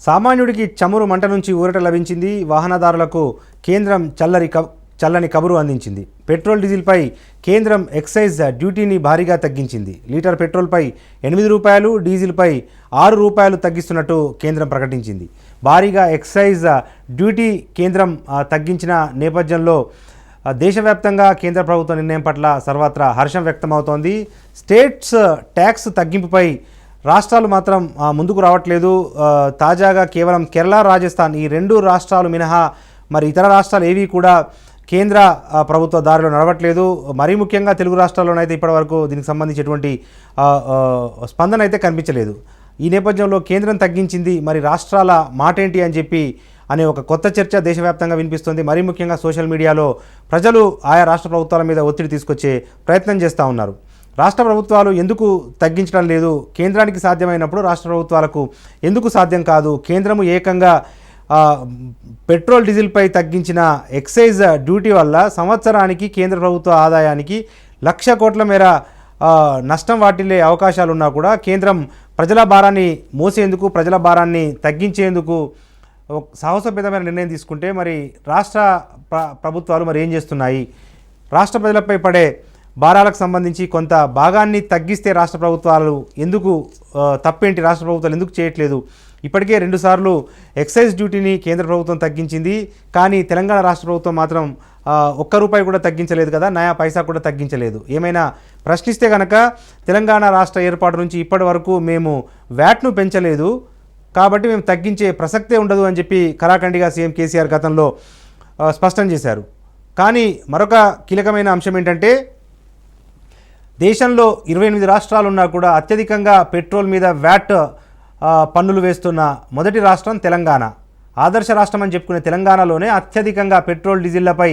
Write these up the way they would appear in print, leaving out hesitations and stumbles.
సామాన్యుడికి చమురు మంట నుంచి ఊరట లభించింది. వాహనదారులకు కేంద్రం చల్లని కబురు అందించింది. పెట్రోల్ డీజిల్పై కేంద్రం ఎక్సైజ్ డ్యూటీని భారీగా తగ్గించింది. లీటర్ పెట్రోల్పై ₹8, డీజిల్పై ₹6 తగ్గిస్తున్నట్టు కేంద్రం ప్రకటించింది. భారీగా ఎక్సైజ్ డ్యూటీ కేంద్రం తగ్గించిన నేపథ్యంలో దేశవ్యాప్తంగా కేంద్ర ప్రభుత్వ నిర్ణయం పట్ల సర్వత్రా హర్షం వ్యక్తమవుతోంది. స్టేట్స్ ట్యాక్స్ తగ్గింపుపై రాష్ట్రాలు మాత్రం ముందుకు రావట్లేదు. తాజాగా కేవలం కేరళ, రాజస్థాన్ ఈ 2 రాష్ట్రాలు మినహా మరి ఇతర రాష్ట్రాలు ఏవి కూడా కేంద్ర ప్రభుత్వ దారిలో నడవట్లేదు. మరీ ముఖ్యంగా తెలుగు రాష్ట్రాల్లోనైతే ఇప్పటివరకు దీనికి సంబంధించి ఎటువంటి స్పందన అయితే కనిపించలేదు. ఈ నేపథ్యంలో కేంద్రం తగ్గించింది, మరి రాష్ట్రాల మాటేంటి అని చెప్పి అనే ఒక కొత్త చర్చ దేశవ్యాప్తంగా వినిపిస్తుంది. మరీ ముఖ్యంగా సోషల్ మీడియాలో ప్రజలు ఆయా రాష్ట్ర ప్రభుత్వాల మీద ఒత్తిడి తీసుకొచ్చే ప్రయత్నం చేస్తూ ఉన్నారు. రాష్ట్ర ప్రభుత్వాలు ఎందుకు తగ్గించడం లేదు, కేంద్రానికి సాధ్యమైనప్పుడు రాష్ట్ర ప్రభుత్వాలకు ఎందుకు సాధ్యం కాదు, కేంద్రము ఏకంగా పెట్రోల్ డీజిల్పై తగ్గించిన ఎక్సైజ్ డ్యూటీ వల్ల సంవత్సరానికి కేంద్ర ప్రభుత్వ ఆదాయానికి ₹1,00,000 కోట్ల మేర నష్టం వాటిల్లే అవకాశాలున్నా కూడా కేంద్రం ప్రజల భారాన్ని మోసేందుకు, ప్రజల భారాన్ని తగ్గించేందుకు సాహసోపేతమైన నిర్ణయం తీసుకుంటే మరి రాష్ట్ర ప్రభుత్వాలు మరి ఏం చేస్తున్నాయి? రాష్ట్ర ప్రజలపై పడే భారాలకు సంబంధించి కొంత భాగాన్ని తగ్గిస్తే రాష్ట్ర ప్రభుత్వాలు ఎందుకు తప్పేంటి, రాష్ట్ర ప్రభుత్వాలు ఎందుకు చేయట్లేదు? ఇప్పటికే 2 సార్లు ఎక్సైజ్ డ్యూటీని కేంద్ర ప్రభుత్వం తగ్గించింది, కానీ తెలంగాణ రాష్ట్ర ప్రభుత్వం మాత్రం ₹1 కూడా తగ్గించలేదు కదా, నయా పైసా కూడా తగ్గించలేదు. ఏమైనా ప్రశ్నిస్తే కనుక తెలంగాణ రాష్ట్ర ఏర్పాటు నుంచి ఇప్పటి వరకు మేము వ్యాట్ను పెంచలేదు కాబట్టి మేము తగ్గించే ప్రసక్తే ఉండదు అని చెప్పి కరాఖండిగా సీఎం కేసీఆర్ గతంలో స్పష్టం చేశారు. కానీ మరొక కీలకమైన అంశం ఏంటంటే దేశంలో 28 రాష్ట్రాలు ఉన్నా కూడా అత్యధికంగా పెట్రోల్ మీద వ్యాట్ పన్నులు వేస్తున్న మొదటి రాష్ట్రం తెలంగాణ. ఆదర్శ రాష్ట్రం అని చెప్పుకునే తెలంగాణలోనే అత్యధికంగా పెట్రోల్ డీజిళ్లపై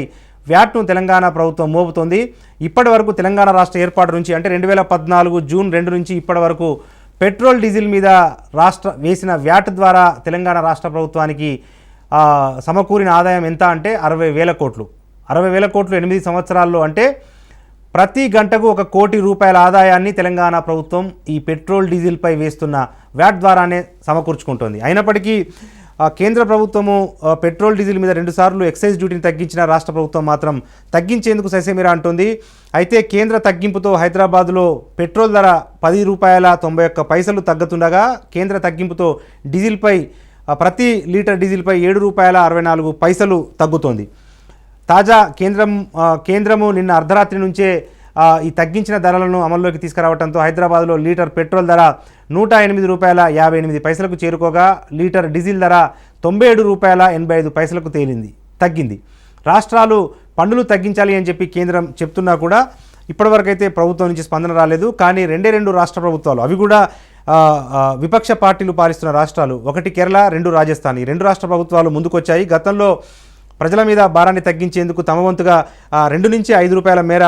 వ్యాట్ను తెలంగాణ ప్రభుత్వం మోపుతోంది. ఇప్పటి వరకు తెలంగాణ రాష్ట్ర ఏర్పాటు నుంచి అంటే 2014 జూన్ 2 నుంచి ఇప్పటి వరకు పెట్రోల్ డీజిల్ మీద వేసిన వ్యాట్ ద్వారా తెలంగాణ రాష్ట్ర ప్రభుత్వానికి సమకూరిన ఆదాయం ఎంత అంటే 60,000 కోట్లు. 60,000 కోట్లు 8 సంవత్సరాల్లో అంటే ప్రతి గంటకు ₹1 కోటి ఆదాయాన్ని తెలంగాణ ప్రభుత్వం ఈ పెట్రోల్ డీజిల్పై వేస్తున్న వ్యాట్ ద్వారానే సమకూర్చుకుంటోంది. అయినప్పటికీ కేంద్ర ప్రభుత్వము పెట్రోల్ డీజిల్ మీద 2 సార్లు ఎక్సైజ్ డ్యూటీని తగ్గించిన రాష్ట్ర ప్రభుత్వం మాత్రం తగ్గించేందుకు ససేమిరా అంటుంది. అయితే కేంద్ర తగ్గింపుతో హైదరాబాద్లో పెట్రోల్ ధర ₹10.91 తగ్గుతుండగా కేంద్ర తగ్గింపుతో డీజిల్పై ప్రతి లీటర్ డీజిల్పై ₹7.64 తగ్గుతోంది. తాజా కేంద్రము నిన్న అర్ధరాత్రి నుంచే ఈ తగ్గించిన ధరలను అమల్లోకి తీసుకురావడంతో హైదరాబాద్లో లీటర్ పెట్రోల్ ధర ₹108.58 చేరుకోగా లీటర్ డీజిల్ ధర ₹97.85 తగ్గింది. రాష్ట్రాలు పన్నులు తగ్గించాలి అని చెప్పి కేంద్రం చెప్తున్నా కూడా ఇప్పటివరకైతే ప్రభుత్వం నుంచి స్పందన రాలేదు. కానీ 2 రాష్ట్ర ప్రభుత్వాలు, అవి కూడా విపక్ష పార్టీలు పాలిస్తున్న రాష్ట్రాలు, ఒకటి కేరళ, 2 రాజస్థాన్, ఈ 2 రాష్ట్ర ప్రభుత్వాలు ముందుకొచ్చాయి. గతంలో ప్రజల మీద భారాన్ని తగ్గించేందుకు తమ వంతుగా ₹2 నుంచి ₹5 మేర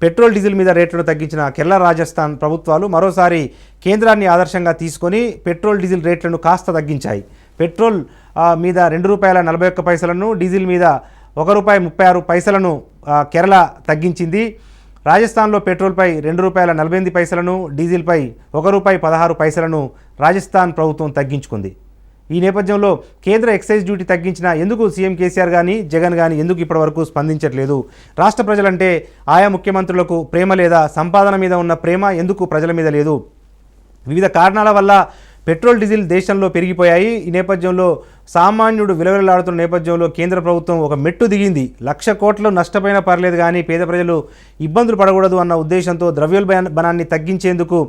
పెట్రోల్ డీజిల్ మీద రేట్లను తగ్గించిన కేరళ, రాజస్థాన్ ప్రభుత్వాలు మరోసారి కేంద్రాన్ని ఆదర్శంగా తీసుకొని పెట్రోల్ డీజిల్ రేట్లను కాస్త తగ్గించాయి. పెట్రోల్ మీద ₹2.41, డీజిల్ మీద ₹1.36 కేరళ తగ్గించింది. రాజస్థాన్లో పెట్రోల్పై ₹2.48, డీజిల్పై ₹1.16 రాజస్థాన్ ప్రభుత్వం తగ్గించుకుంది. ఈ నేపథ్యంలో కేంద్ర ఎక్సైజ్ డ్యూటీ తగ్గించిన ఎందుకు సీఎం కేసీఆర్ కానీ జగన్ కానీ ఎందుకు ఇప్పటివరకు స్పందించట్లేదు? రాష్ట్ర ప్రజలంటే ఆయా ముఖ్యమంత్రులకు ప్రేమ లేదా, సంపాదన మీద ఉన్న ప్రేమ ఎందుకు ప్రజల మీద లేదు? వివిధ కారణాల వల్ల పెట్రోల్ డీజిల్ దేశంలో పెరిగిపోయాయి. ఈ నేపథ్యంలో సామాన్యుడు విలవిలలాడుతున్న నేపథ్యంలో కేంద్ర ప్రభుత్వం ఒక మెట్టు దిగింది. ₹1,00,000 కోట్లు నష్టపోయినా పర్లేదు కానీ పేద ప్రజలు ఇబ్బందులు పడకూడదు అన్న ఉద్దేశంతో ద్రవ్యోల్బణాన్ని తగ్గించేందుకు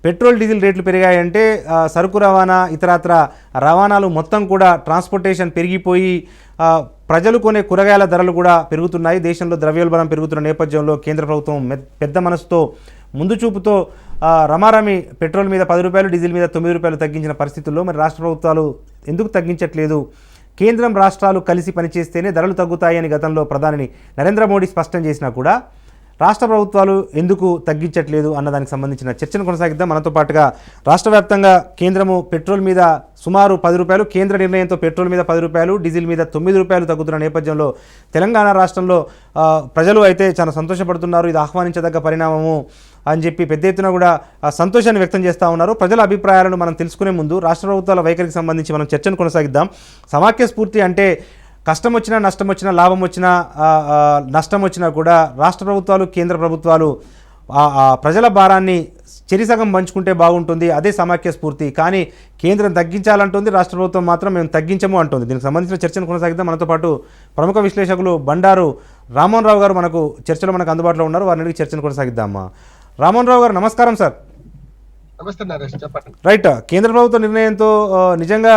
పెట్రోల్ డీజిల్ రేట్లు పెరిగాయంటే సరుకు రవాణా, ఇతరత్ర రవాణాలు మొత్తం కూడా ట్రాన్స్పోర్టేషన్ పెరిగిపోయి ప్రజలు కొనే కూరగాయల ధరలు కూడా పెరుగుతున్నాయి. దేశంలో ద్రవ్యోల్బణం పెరుగుతున్న నేపథ్యంలో కేంద్ర ప్రభుత్వం పెద్ద మనసుతో, ముందు చూపుతో రమారమి పెట్రోల్ మీద ₹10, డీజిల్ మీద ₹9 తగ్గించిన పరిస్థితుల్లో మరి రాష్ట్ర ప్రభుత్వాలు ఎందుకు తగ్గించట్లేదు? కేంద్రం, రాష్ట్రాలు కలిసి పనిచేస్తేనే ధరలు తగ్గుతాయని గతంలో ప్రధాని నరేంద్ర మోడీ స్పష్టం చేసినా కూడా రాష్ట్ర ప్రభుత్వాలు ఎందుకు తగ్గించట్లేదు అన్నదానికి సంబంధించిన చర్చను కొనసాగిద్దాం. మనతో పాటుగా రాష్ట్ర వ్యాప్తంగా కేంద్రము పెట్రోల్ మీద సుమారు 10 రూపాయలు, కేంద్ర నిర్ణయంతో పెట్రోల్ మీద 10 రూపాయలు, డీజిల్ మీద 9 రూపాయలు తగ్గుతున్న నేపథ్యంలో తెలంగాణ రాష్ట్రంలో ప్రజలు అయితే చాలా సంతోషపడుతున్నారు. ఇది ఆహ్వానించదగ్గ పరిణామము అని చెప్పి పెద్ద ఎత్తున కూడా సంతోషాన్ని వ్యక్తం చేస్తూ ఉన్నారు. ప్రజల అభిప్రాయాలను మనం తెలుసుకునే ముందు రాష్ట్ర ప్రభుత్వాల వైఖరికి సంబంధించి మనం చర్చను కొనసాగిద్దాం. సమాఖ్య స్ఫూర్తి అంటే కష్టం వచ్చినా, నష్టం వచ్చినా, లాభం వచ్చినా, నష్టం వచ్చినా కూడా రాష్ట్ర ప్రభుత్వాలు, కేంద్ర ప్రభుత్వాలు ప్రజల భారాన్ని చెరిసగం పంచుకుంటే బాగుంటుంది, అదే సమాఖ్య స్ఫూర్తి. కానీ కేంద్రం తగ్గించాలంటుంది, రాష్ట్ర ప్రభుత్వం మాత్రం మేము తగ్గించము అంటుంది. దీనికి సంబంధించిన చర్చను కొనసాగిద్దాం. మనతో పాటు ప్రముఖ విశ్లేషకులు బండారు రామ్మోహన్ రావు గారు మనకు చర్చలో మనకు అందుబాటులో ఉన్నారు. వారిని అడిగి చర్చను కొనసాగిద్దామా. రామ్మోహన్ రావు గారు నమస్కారం సార్. నమస్తే నరేష్, చెప్పండి. రైట్, కేంద్ర ప్రభుత్వ నిర్ణయంతో నిజంగా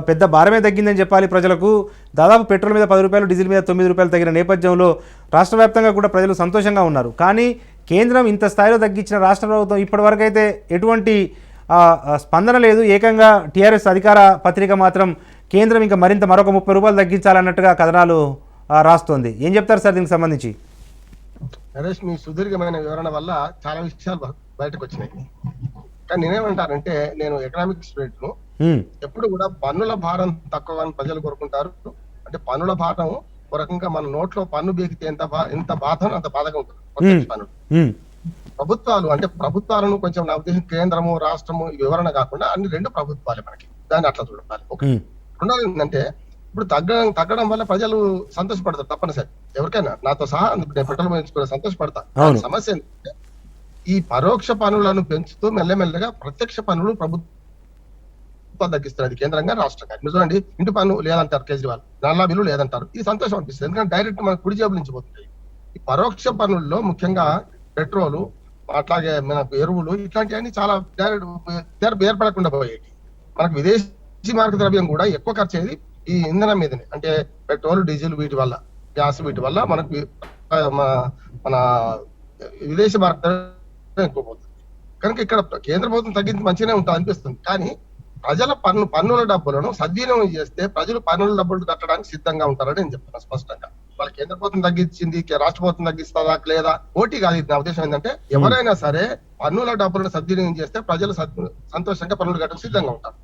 పెద్ద భారమే తగ్గిందని చెప్పాలి ప్రజలకు. దాదాపు పెట్రోల్ మీద 10 రూపాయలు, డీజిల్ మీద 9 రూపాయలు తగ్గిన నేపథ్యంలో రాష్ట్ర వ్యాప్తంగా కూడా ప్రజలు సంతోషంగా ఉన్నారు. కానీ కేంద్రం ఇంత స్థాయిలో తగ్గించిన రాష్ట్ర ప్రభుత్వం ఇప్పటివరకు అయితే ఎటువంటి స్పందన లేదు. ఏకంగా టీఆర్ఎస్ అధికార పత్రిక మాత్రం కేంద్రం ఇంకా మరొక 30 రూపాయలు తగ్గించాలన్నట్టుగా కథనాలు రాస్తోంది. ఏం చెప్తారు సార్ దీనికి సంబంధించి? నరేష్, మీ సుదీర్ఘమైన వివరణ వల్ల చాలా విషయాలు బయటకు వచ్చినాయి. కానీ నేనేమంటానంటే, నేను ఎకనామిక్ స్టూడెంట్ ను. ఎప్పుడు కూడా పన్నుల భారం తక్కువ అని ప్రజలు కోరుకుంటారు. అంటే పన్నుల భారం ఒక రకంగా మన నోట్లో పన్ను బీకితే ఎంత బాధనో అంత బాధగా ఉంటుంది. పన్నులు ప్రభుత్వాలు అంటే ప్రభుత్వాలను కొంచెం నా ఉద్దేశం కేంద్రము, రాష్ట్రము ఈ వివరణ కాకుండా అన్ని రెండు ప్రభుత్వాలే మనకి. దాన్ని అట్లా చూడాలి. రెండోది ఏంటంటే, ఇప్పుడు తగ్గడం వల్ల ప్రజలు సంతోషపడతారు తప్పనిసరి. ఎవరికైనా, నాతో సహా నేను పెట్రోల్ పెంచుకునే సంతోషపడతా. సమస్య ఏంటంటే, ఈ పరోక్ష పన్నులను పెంచుతూ మెల్లమెల్లగా ప్రత్యక్ష పన్నులు ప్రభుత్వం తగ్గిస్తున్నది, కేంద్రంగా రాష్ట్రంగా. మీరు చూడండి, ఇంటి పన్ను లేదంటారు కేజ్రీవాల్, నల్లా బిల్లు లేదంటారు. ఇది సంతోషం అనిపిస్తుంది, ఎందుకంటే డైరెక్ట్ మన కుడి జేబుల నుంచి పోతుంటాయి. ఈ పరోక్ష పన్నుల్లో ముఖ్యంగా పెట్రోలు, అట్లాగే మనకు ఎరువులు, ఇట్లాంటివన్నీ చాలా ఏర్పడకుండా పోయేవి. మనకు విదేశీ మార్గ ద్రవ్యం కూడా ఎక్కువ ఖర్చు అయ్యేది ఈ ఇంధనం మీదనే. అంటే పెట్రోల్, డీజిల్, వీటి వల్ల, గ్యాస్, వీటి వల్ల మనకు మన విదేశీ మార్గ ద్రవ్యం ఎక్కువ పోతుంది. కనుక ఇక్కడ కేంద్ర ప్రభుత్వం తగ్గించి మంచిగానే ఉంటుంది అనిపిస్తుంది. కానీ ప్రజల పన్నుల డబ్బులను సద్వినియోగం చేస్తే ప్రజలు పన్నుల డబ్బులు కట్టడానికి సిద్ధంగా ఉంటారని నేను చెప్తున్నా స్పష్టంగా. వాళ్ళ కేంద్ర ప్రభుత్వం తగ్గించింది, రాష్ట్ర ప్రభుత్వం తగ్గిస్తుందా లేదా పోటీ కాదు. నా ఉద్దేశం ఏంటంటే, ఎవరైనా సరే పన్నుల డబ్బులను సద్వినియోగం చేస్తే ప్రజలు సంతోషంగా పన్నులు కట్టడానికి సిద్ధంగా ఉంటారు.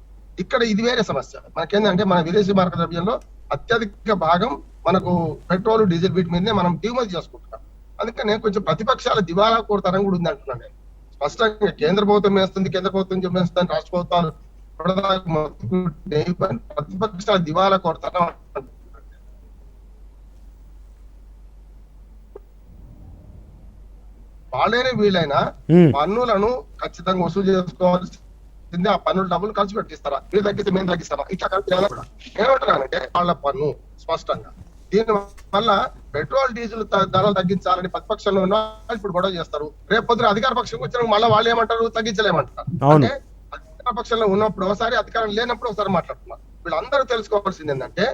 ఇక్కడ ఇది వేరే సమస్య. మనకేంటంటే, మన విదేశీ మార్గ ద్రవ్యంలో అత్యధిక భాగం మనకు పెట్రోల్, డీజిల్ వీటి మీదనే మనం దిగుమతి చేసుకుంటున్నాం. అందుకనే కొంచెం ప్రతిపక్షాల దివాలా కోరుతనం కూడా ఉంది అంటున్నాను నేను స్పష్టంగా. కేంద్ర ప్రభుత్వం వేస్తుంది, కేంద్ర ప్రభుత్వం చెప్పేస్తుంది, రాష్ట్ర ప్రభుత్వాలు ప్రతిపక్షాల దివాలా కోరుతనం. వాళ్ళైనా వీళ్ళైనా పన్నులను ఖచ్చితంగా వసూలు చేసుకోవాల్సింది. ఆ పన్నుల డబ్బులు ఖర్చు పెట్టిస్తారా? వీళ్ళు తగ్గిస్తే మేము తగ్గిస్తారా? ఇట్లా కలిపి ఏమంటున్నానంటే, వాళ్ళ పన్ను స్పష్టంగా. దీని వల్ల పెట్రోల్, డీజిల్ ధరలు తగ్గించాలని ప్రతిపక్షంలో ఉన్న ఇప్పుడు గొడవ చేస్తారు. రేపు పొద్దున అధికార పక్షం వచ్చిన మళ్ళీ వాళ్ళు ఏమంటారు? తగ్గించలేమంటారు. అంటే అధికార పక్షంలో ఉన్నప్పుడు ఒకసారి, అధికారం లేనప్పుడు ఒకసారి మాట్లాడుతున్నారు. వీళ్ళందరూ తెలుసుకోవాల్సింది ఏంటంటే,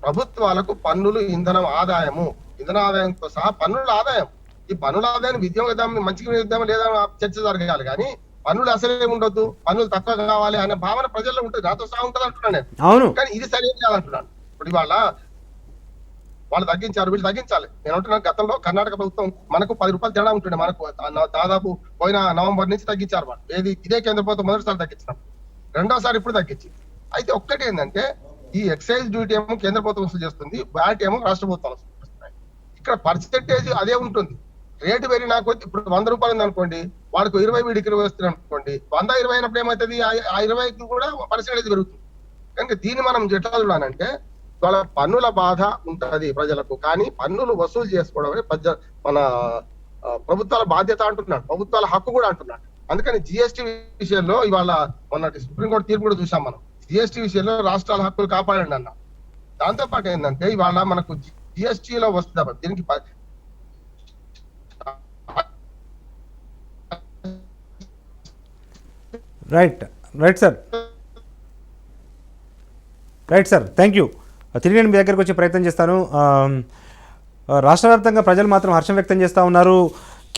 ప్రభుత్వాలకు పన్నులు ఇంధన ఆదాయంతో సహా పన్నుల ఆదాయం. ఈ పన్నుల ఆదాయాన్ని విద్యోగదాన్ని మంచిగా విద్యామా లేదా చర్చ జరగాలి. కానీ పన్నులు అసలే ఉండొద్దు, పన్నులు తక్కువ కావాలి అనే భావన ప్రజల్లో ఉంటుంది. నాతో సహా ఉంటుంది అంటున్నాను నేను. కానీ ఇది సరైనది కాదంటున్నాను. ఇప్పుడు ఇవాళ వాళ్ళు తగ్గించారు, వీళ్ళు తగ్గించాలి. నేను అంటున్నాను, గతంలో కర్ణాటక ప్రభుత్వం మనకు 10 రూపాయలు తేడా ఉంటుండే. మనకు దాదాపు పోయిన నవంబర్ నుంచి తగ్గించారు వాళ్ళు. ఇదే కేంద్ర ప్రభుత్వం మొదటిసారి తగ్గించినాం, రెండోసారి ఇప్పుడు తగ్గించింది. అయితే ఒక్కటి ఏంటంటే, ఈ ఎక్సైజ్ డ్యూటీ ఏమో కేంద్ర ప్రభుత్వం వసూలు చేస్తుంది, వ్యాట్ ఏమో రాష్ట్ర ప్రభుత్వం వసూలు చేస్తున్నాయి. ఇక్కడ పర్సెంటేజ్ అదే ఉంటుంది. రేటు పెరిగినా కొద్ది, ఇప్పుడు 100 రూపాయలు ఉంది అనుకోండి, వాడికి 20 వీడికి 20 వస్తుంది అనుకోండి. 100, 20 అయినప్పుడు ఏమవుతుంది? ఆ 20కి కూడా పర్సెంటేజ్ పెరుగుతుంది. కనుక దీన్ని మనం ఎట్లా చూడాలంటే, వాళ్ళ పన్నుల బాధ ఉంటది ప్రజలకు, కానీ పన్నులు వసూలు చేసుకోవడం మన ప్రభుత్వాల బాధ్యత అంటున్నాడు, ప్రభుత్వాల హక్కు కూడా అంటున్నాడు. అందుకని జిఎస్టీ విషయంలో ఇవాళ మొన్నటి సుప్రీంకోర్టు తీర్పు కూడా చూసాం మనం. జిఎస్టీ విషయంలో రాష్ట్రాల హక్కులు కాపాడండి అన్న. దాంతో పాటు ఏంటంటే, ఇవాళ మనకు జిఎస్టీలో వస్తుంది దీనికి రైట్ సార్, థ్యాంక్ యూ. తిరిగి నేను మీ దగ్గరకు వచ్చే ప్రయత్నం చేస్తాను. రాష్ట్ర వ్యాప్తంగా ప్రజలు మాత్రం హర్షం వ్యక్తం చేస్తూ ఉన్నారు.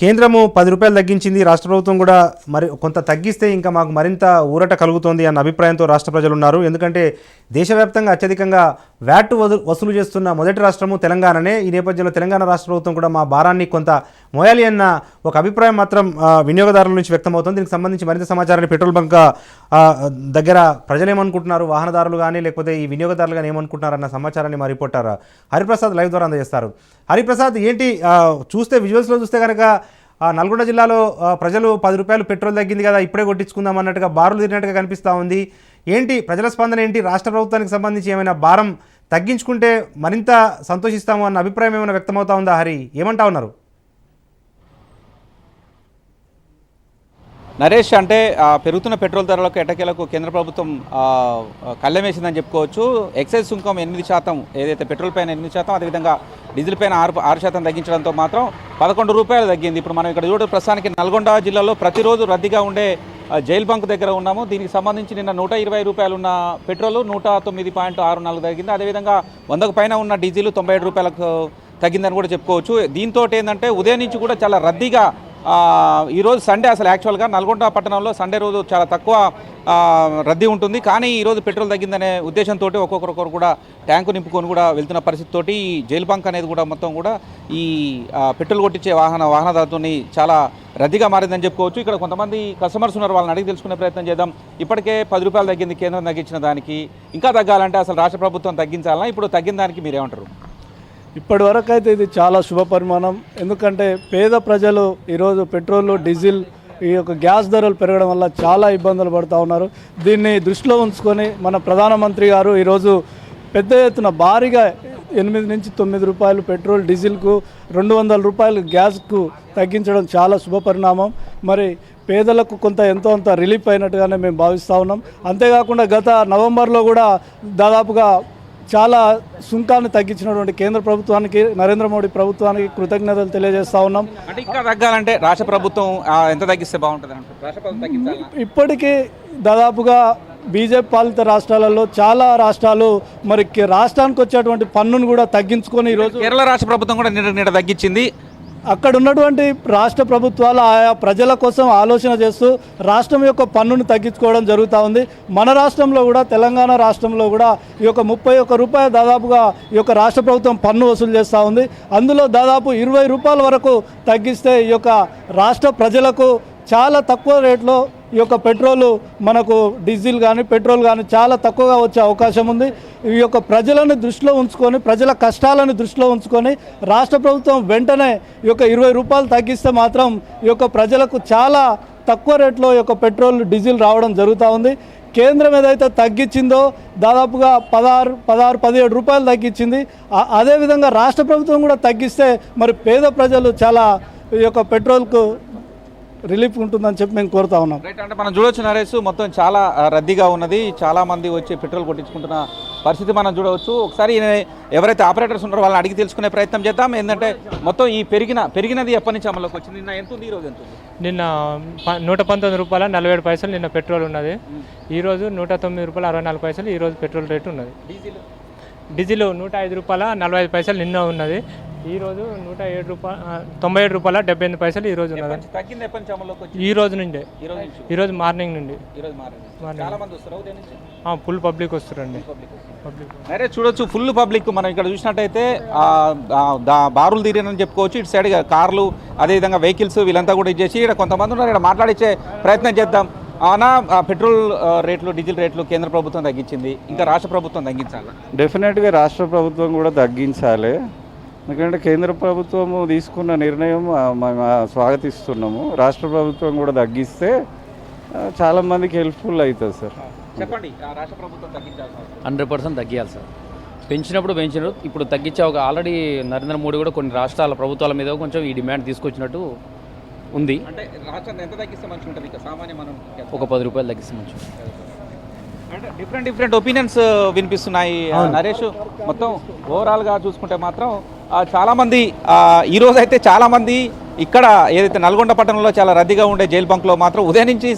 కేంద్రము 10 రూపాయలు తగ్గించింది, రాష్ట్ర ప్రభుత్వం కూడా మరి కొంత తగ్గిస్తే ఇంకా మాకు మరింత ఊరట కలుగుతోంది అన్న అభిప్రాయంతో రాష్ట్ర ప్రజలు ఉన్నారు. ఎందుకంటే దేశవ్యాప్తంగా అత్యధికంగా వ్యాట్ వసూలు చేస్తున్న మొదటి రాష్ట్రము తెలంగాణనే. ఈ నేపథ్యంలో తెలంగాణ రాష్ట్ర ప్రభుత్వం కూడా మా భారాన్ని కొంత మోయాలి అన్న ఒక అభిప్రాయం మాత్రం వినియోగదారుల నుంచి వ్యక్తమవుతుంది. దీనికి సంబంధించి మరింత సమాచారాన్ని పెట్రోల్ బంక్ దగ్గర ప్రజలు ఏమనుకుంటున్నారు, వాహనదారులు కానీ లేకపోతే ఈ వినియోగదారులు కానీ ఏమనుకుంటున్నారు అన్న సమాచారాన్ని మా రిపోర్టర్ హరిప్రసాద్ లైవ్ ద్వారా అందజేస్తారు. హరిప్రసాద్, ఏంటి చూస్తే విజువల్స్లో చూస్తే కనుక నల్గొండ జిల్లాలో ప్రజలు 10 రూపాయలు పెట్రోల్ తగ్గింది కదా ఇప్పుడే కొట్టించుకుందాం అన్నట్టుగా బారులు తిరిగినట్టుగా కనిపిస్తూ ఉంది. ఏంటి ప్రజల స్పందన ఏంటి? రాష్ట్ర ప్రభుత్వానికి సంబంధించి ఏమైనా భారం తగ్గించుకుంటే మరింత సంతోషిస్తాము అన్న అభిప్రాయం ఏమైనా వ్యక్తమవుతా ఉందా? హరి, ఏమంటా ఉన్నారు? నరేష్, అంటే పెరుగుతున్న పెట్రోల్ ధరలకు ఎటకేలకు కేంద్ర ప్రభుత్వం కళ్ళెం వేసిందని చెప్పుకోవచ్చు. ఎక్సైజ్ సుంకం 8%, ఏదైతే పెట్రోల్ పైన 8%, అదేవిధంగా డీజిల్ పైన 6% తగ్గించడంతో మాత్రం 11 రూపాయలు తగ్గింది. ఇప్పుడు మనం ఇక్కడ చూడ ప్రస్తుతానికి నల్గొండ జిల్లాలో ప్రతిరోజు రద్దీగా ఉండే జైల్ బంక్ దగ్గర ఉన్నాము. దీనికి సంబంధించి నిన్న 120 రూపాయలు ఉన్న పెట్రోల్ 109.64 తగ్గింది. అదేవిధంగా 100కు పైన ఉన్న డీజిల్ 97 రూపాయలకు తగ్గిందని కూడా చెప్పుకోవచ్చు. దీంతో ఏంటంటే ఉదయం నుంచి కూడా చాలా రద్దీగా ఈరోజు సండే, అసలు యాక్చువల్గా నల్గొండ పట్టణంలో సండే రోజు చాలా తక్కువ రద్దీ ఉంటుంది. కానీ ఈరోజు పెట్రోల్ తగ్గిందనే ఉద్దేశంతో ఒక్కొక్కరు కూడా ట్యాంకు నింపుకొని కూడా వెళ్తున్న పరిస్థితితోటి ఈ జైల్ బంక్ అనేది కూడా మొత్తం కూడా ఈ పెట్రోల్ కొట్టించే వాహనదారులతో చాలా రద్దీగా మారిందని చెప్పుకోవచ్చు. ఇక్కడ కొంతమంది కస్టమర్స్ ఉన్నారు, వాళ్ళని అడిగి తెలుసుకునే ప్రయత్నం చేద్దాం. ఇప్పటికే 10 రూపాయలు తగ్గింది కేంద్రం తగ్గించిన దానికి, ఇంకా తగ్గాలంటే అసలు రాష్ట్ర ప్రభుత్వం తగ్గించాలన్నా ఇప్పుడు తగ్గిన దానికి మీరేమంటారు? ఇప్పటి వరకు అయితే ఇది చాలా శుభ పరిమాణం. ఎందుకంటే పేద ప్రజలు ఈరోజు పెట్రోల్, డీజిల్, ఈ యొక్క గ్యాస్ ధరలు పెరగడం వల్ల చాలా ఇబ్బందులు పడుతూ ఉన్నారు. దీన్ని దృష్టిలో ఉంచుకొని మన ప్రధానమంత్రి గారు ఈరోజు పెద్ద ఎత్తున భారీగా 8 నుంచి 9 రూపాయలు పెట్రోల్, డీజిల్కు 200 రూపాయలు గ్యాస్కు తగ్గించడం చాలా శుభ పరిణామం. మరి పేదలకు కొంత ఎంతో అంత రిలీఫ్ అయినట్టుగానే మేము భావిస్తూ ఉన్నాం. అంతేకాకుండా గత నవంబర్లో కూడా దాదాపుగా చాలా సుంకాన్ని తగ్గించినటువంటి కేంద్ర ప్రభుత్వానికి, నరేంద్ర మోడీ ప్రభుత్వానికి కృతజ్ఞతలు తెలియజేస్తా ఉన్నాం. అంటే ఇంకా తగ్గాలంటే రాష్ట్ర ప్రభుత్వం ఎంత తగ్గిస్తే బాగుంటుంది అంటే రాష్ట్ర ప్రభుత్వం తగ్గించాలి. ఇప్పటికీ దాదాపుగా బీజేపీ పాలిత రాష్ట్రాలలో చాలా రాష్ట్రాలు మరి రాష్ట్రానికి వచ్చేటువంటి పన్నును కూడా తగ్గించుకొని ఈరోజు కేరళ రాష్ట్ర ప్రభుత్వం కూడా నిన్న తగ్గించింది. అక్కడ ఉన్నటువంటి రాష్ట్ర ప్రభుత్వాలు ఆయా ప్రజల కోసం ఆలోచన చేస్తూ రాష్ట్రం యొక్క పన్నును తగ్గించుకోవడం జరుగుతూ ఉంది. మన రాష్ట్రంలో కూడా, తెలంగాణ రాష్ట్రంలో కూడా ఈ యొక్క 31 రూపాయలు దాదాపుగా ఈ యొక్క రాష్ట్ర ప్రభుత్వం పన్ను వసూలు చేస్తూ ఉంది. అందులో దాదాపు 20 రూపాయల వరకు తగ్గిస్తే ఈ యొక్క రాష్ట్ర ప్రజలకు చాలా తక్కువ రేట్లో ఈ యొక్క పెట్రోలు, మనకు డీజిల్ కానీ పెట్రోల్ కానీ చాలా తక్కువగా వచ్చే అవకాశం ఉంది. ఈ యొక్క ప్రజలను దృష్టిలో ఉంచుకొని, ప్రజల కష్టాలను దృష్టిలో ఉంచుకొని రాష్ట్ర ప్రభుత్వం వెంటనే ఈ యొక్క 20 రూపాయలు తగ్గిస్తే మాత్రం ఈ యొక్క ప్రజలకు చాలా తక్కువ రేట్లో ఈ యొక్క పెట్రోల్, డీజిల్ రావడం జరుగుతూ ఉంది. కేంద్రం ఏదైతే తగ్గించిందో దాదాపుగా 17 రూపాయలు తగ్గించింది. అదేవిధంగా రాష్ట్ర ప్రభుత్వం కూడా తగ్గిస్తే మరి పేద ప్రజలు చాలా ఈ యొక్క పెట్రోల్కు రిలీఫ్ ఉంటుందని చెప్పి మేము కోరుతా ఉన్నాం. రైట్, అంటే మనం చూడవచ్చు నరేష్, మొత్తం చాలా రద్దీగా ఉన్నది. చాలా మంది వచ్చి పెట్రోల్ కొట్టించుకుంటున్న పరిస్థితి మనం చూడవచ్చు. ఒకసారి ఎవరైతే ఆపరేటర్స్ ఉన్నారో వాళ్ళని అడిగి తెలుసుకునే ప్రయత్నం చేద్దాం. ఏంటంటే మొత్తం ఈ పెరిగినది ఎప్పటి నుంచి అమల్లోకి వచ్చింది? నిన్న ఎంత ఉంది, ఈరోజు ఎంత ఉంది? నిన్న 119 రూపాయల 47 పైసలు నిన్న పెట్రోల్ ఉన్నది. ఈరోజు 109 రూపాయల 64 పైసలు ఈరోజు పెట్రోల్ రేటు ఉన్నది. డీజిల్ 105 రూపాయల 45 పైసలు నిన్న ఉన్నది. ఈరోజు 97 రూపాయల 78 పైసలు ఈరోజు ఉన్నది. ఈ రోజు నుండే, ఈరోజు మార్నింగ్ నుండి ఫుల్ పబ్లిక్ వస్తారండి. అరే చూడొచ్చు, ఫుల్ పబ్లిక్. మనం ఇక్కడ చూసినట్టయితే బారులు తీరేనని చెప్పుకోవచ్చు. ఇటు సైడ్ కార్లు, అదేవిధంగా వెహికల్స్, వీళ్ళంతా కూడా ఇచ్చేసి ఇక్కడ కొంతమంది ఉన్నారు. ఇక్కడ మాట్లాడించే ప్రయత్నం చేద్దాం. అవునా, పెట్రోల్ రేట్లు, డీజిల్ రేట్లు కేంద్ర ప్రభుత్వం తగ్గించింది, ఇంకా రాష్ట్ర ప్రభుత్వం తగ్గించాలి? డెఫినెట్గా రాష్ట్ర ప్రభుత్వం కూడా తగ్గించాలి. ఎందుకంటే కేంద్ర ప్రభుత్వం తీసుకున్న నిర్ణయం మేము స్వాగతిస్తున్నాము. రాష్ట్ర ప్రభుత్వం కూడా తగ్గిస్తే చాలామందికి హెల్ప్ఫుల్ అవుతుంది సార్. చెప్పండి, రాష్ట్ర ప్రభుత్వం తగ్గించాలి? 100% తగ్గియాలి సార్. పెంచినారు, ఇప్పుడు తగ్గించే ఆల్రెడీ నరేంద్ర మోడీ కూడా కొన్ని రాష్ట్రాల ప్రభుత్వాల మీద కొంచెం ఈ డిమాండ్ తీసుకొచ్చినట్టు ఉంది. అంటే రాష్ట్రాన్ని ఎంత తగ్గిస్తే మంచిగా ఉంటుంది? ఇక సామాన్య మనం ఒక 10 రూపాయలు తగ్గిస్తే మంచిగా. అంటే డిఫరెంట్ ఒపీనియన్స్ వినిపిస్తున్నాయి నరేష్. మొత్తం ఓవరాల్గా చూసుకుంటే మాత్రం చాలామంది ఈరోజు అయితే చాలామంది ఇక్కడ ఏదైతే నల్గొండ పట్టణంలో చాలా రద్దీగా ఉండే జైల్ బంక్లో మాత్రం ఉదయం నుంచి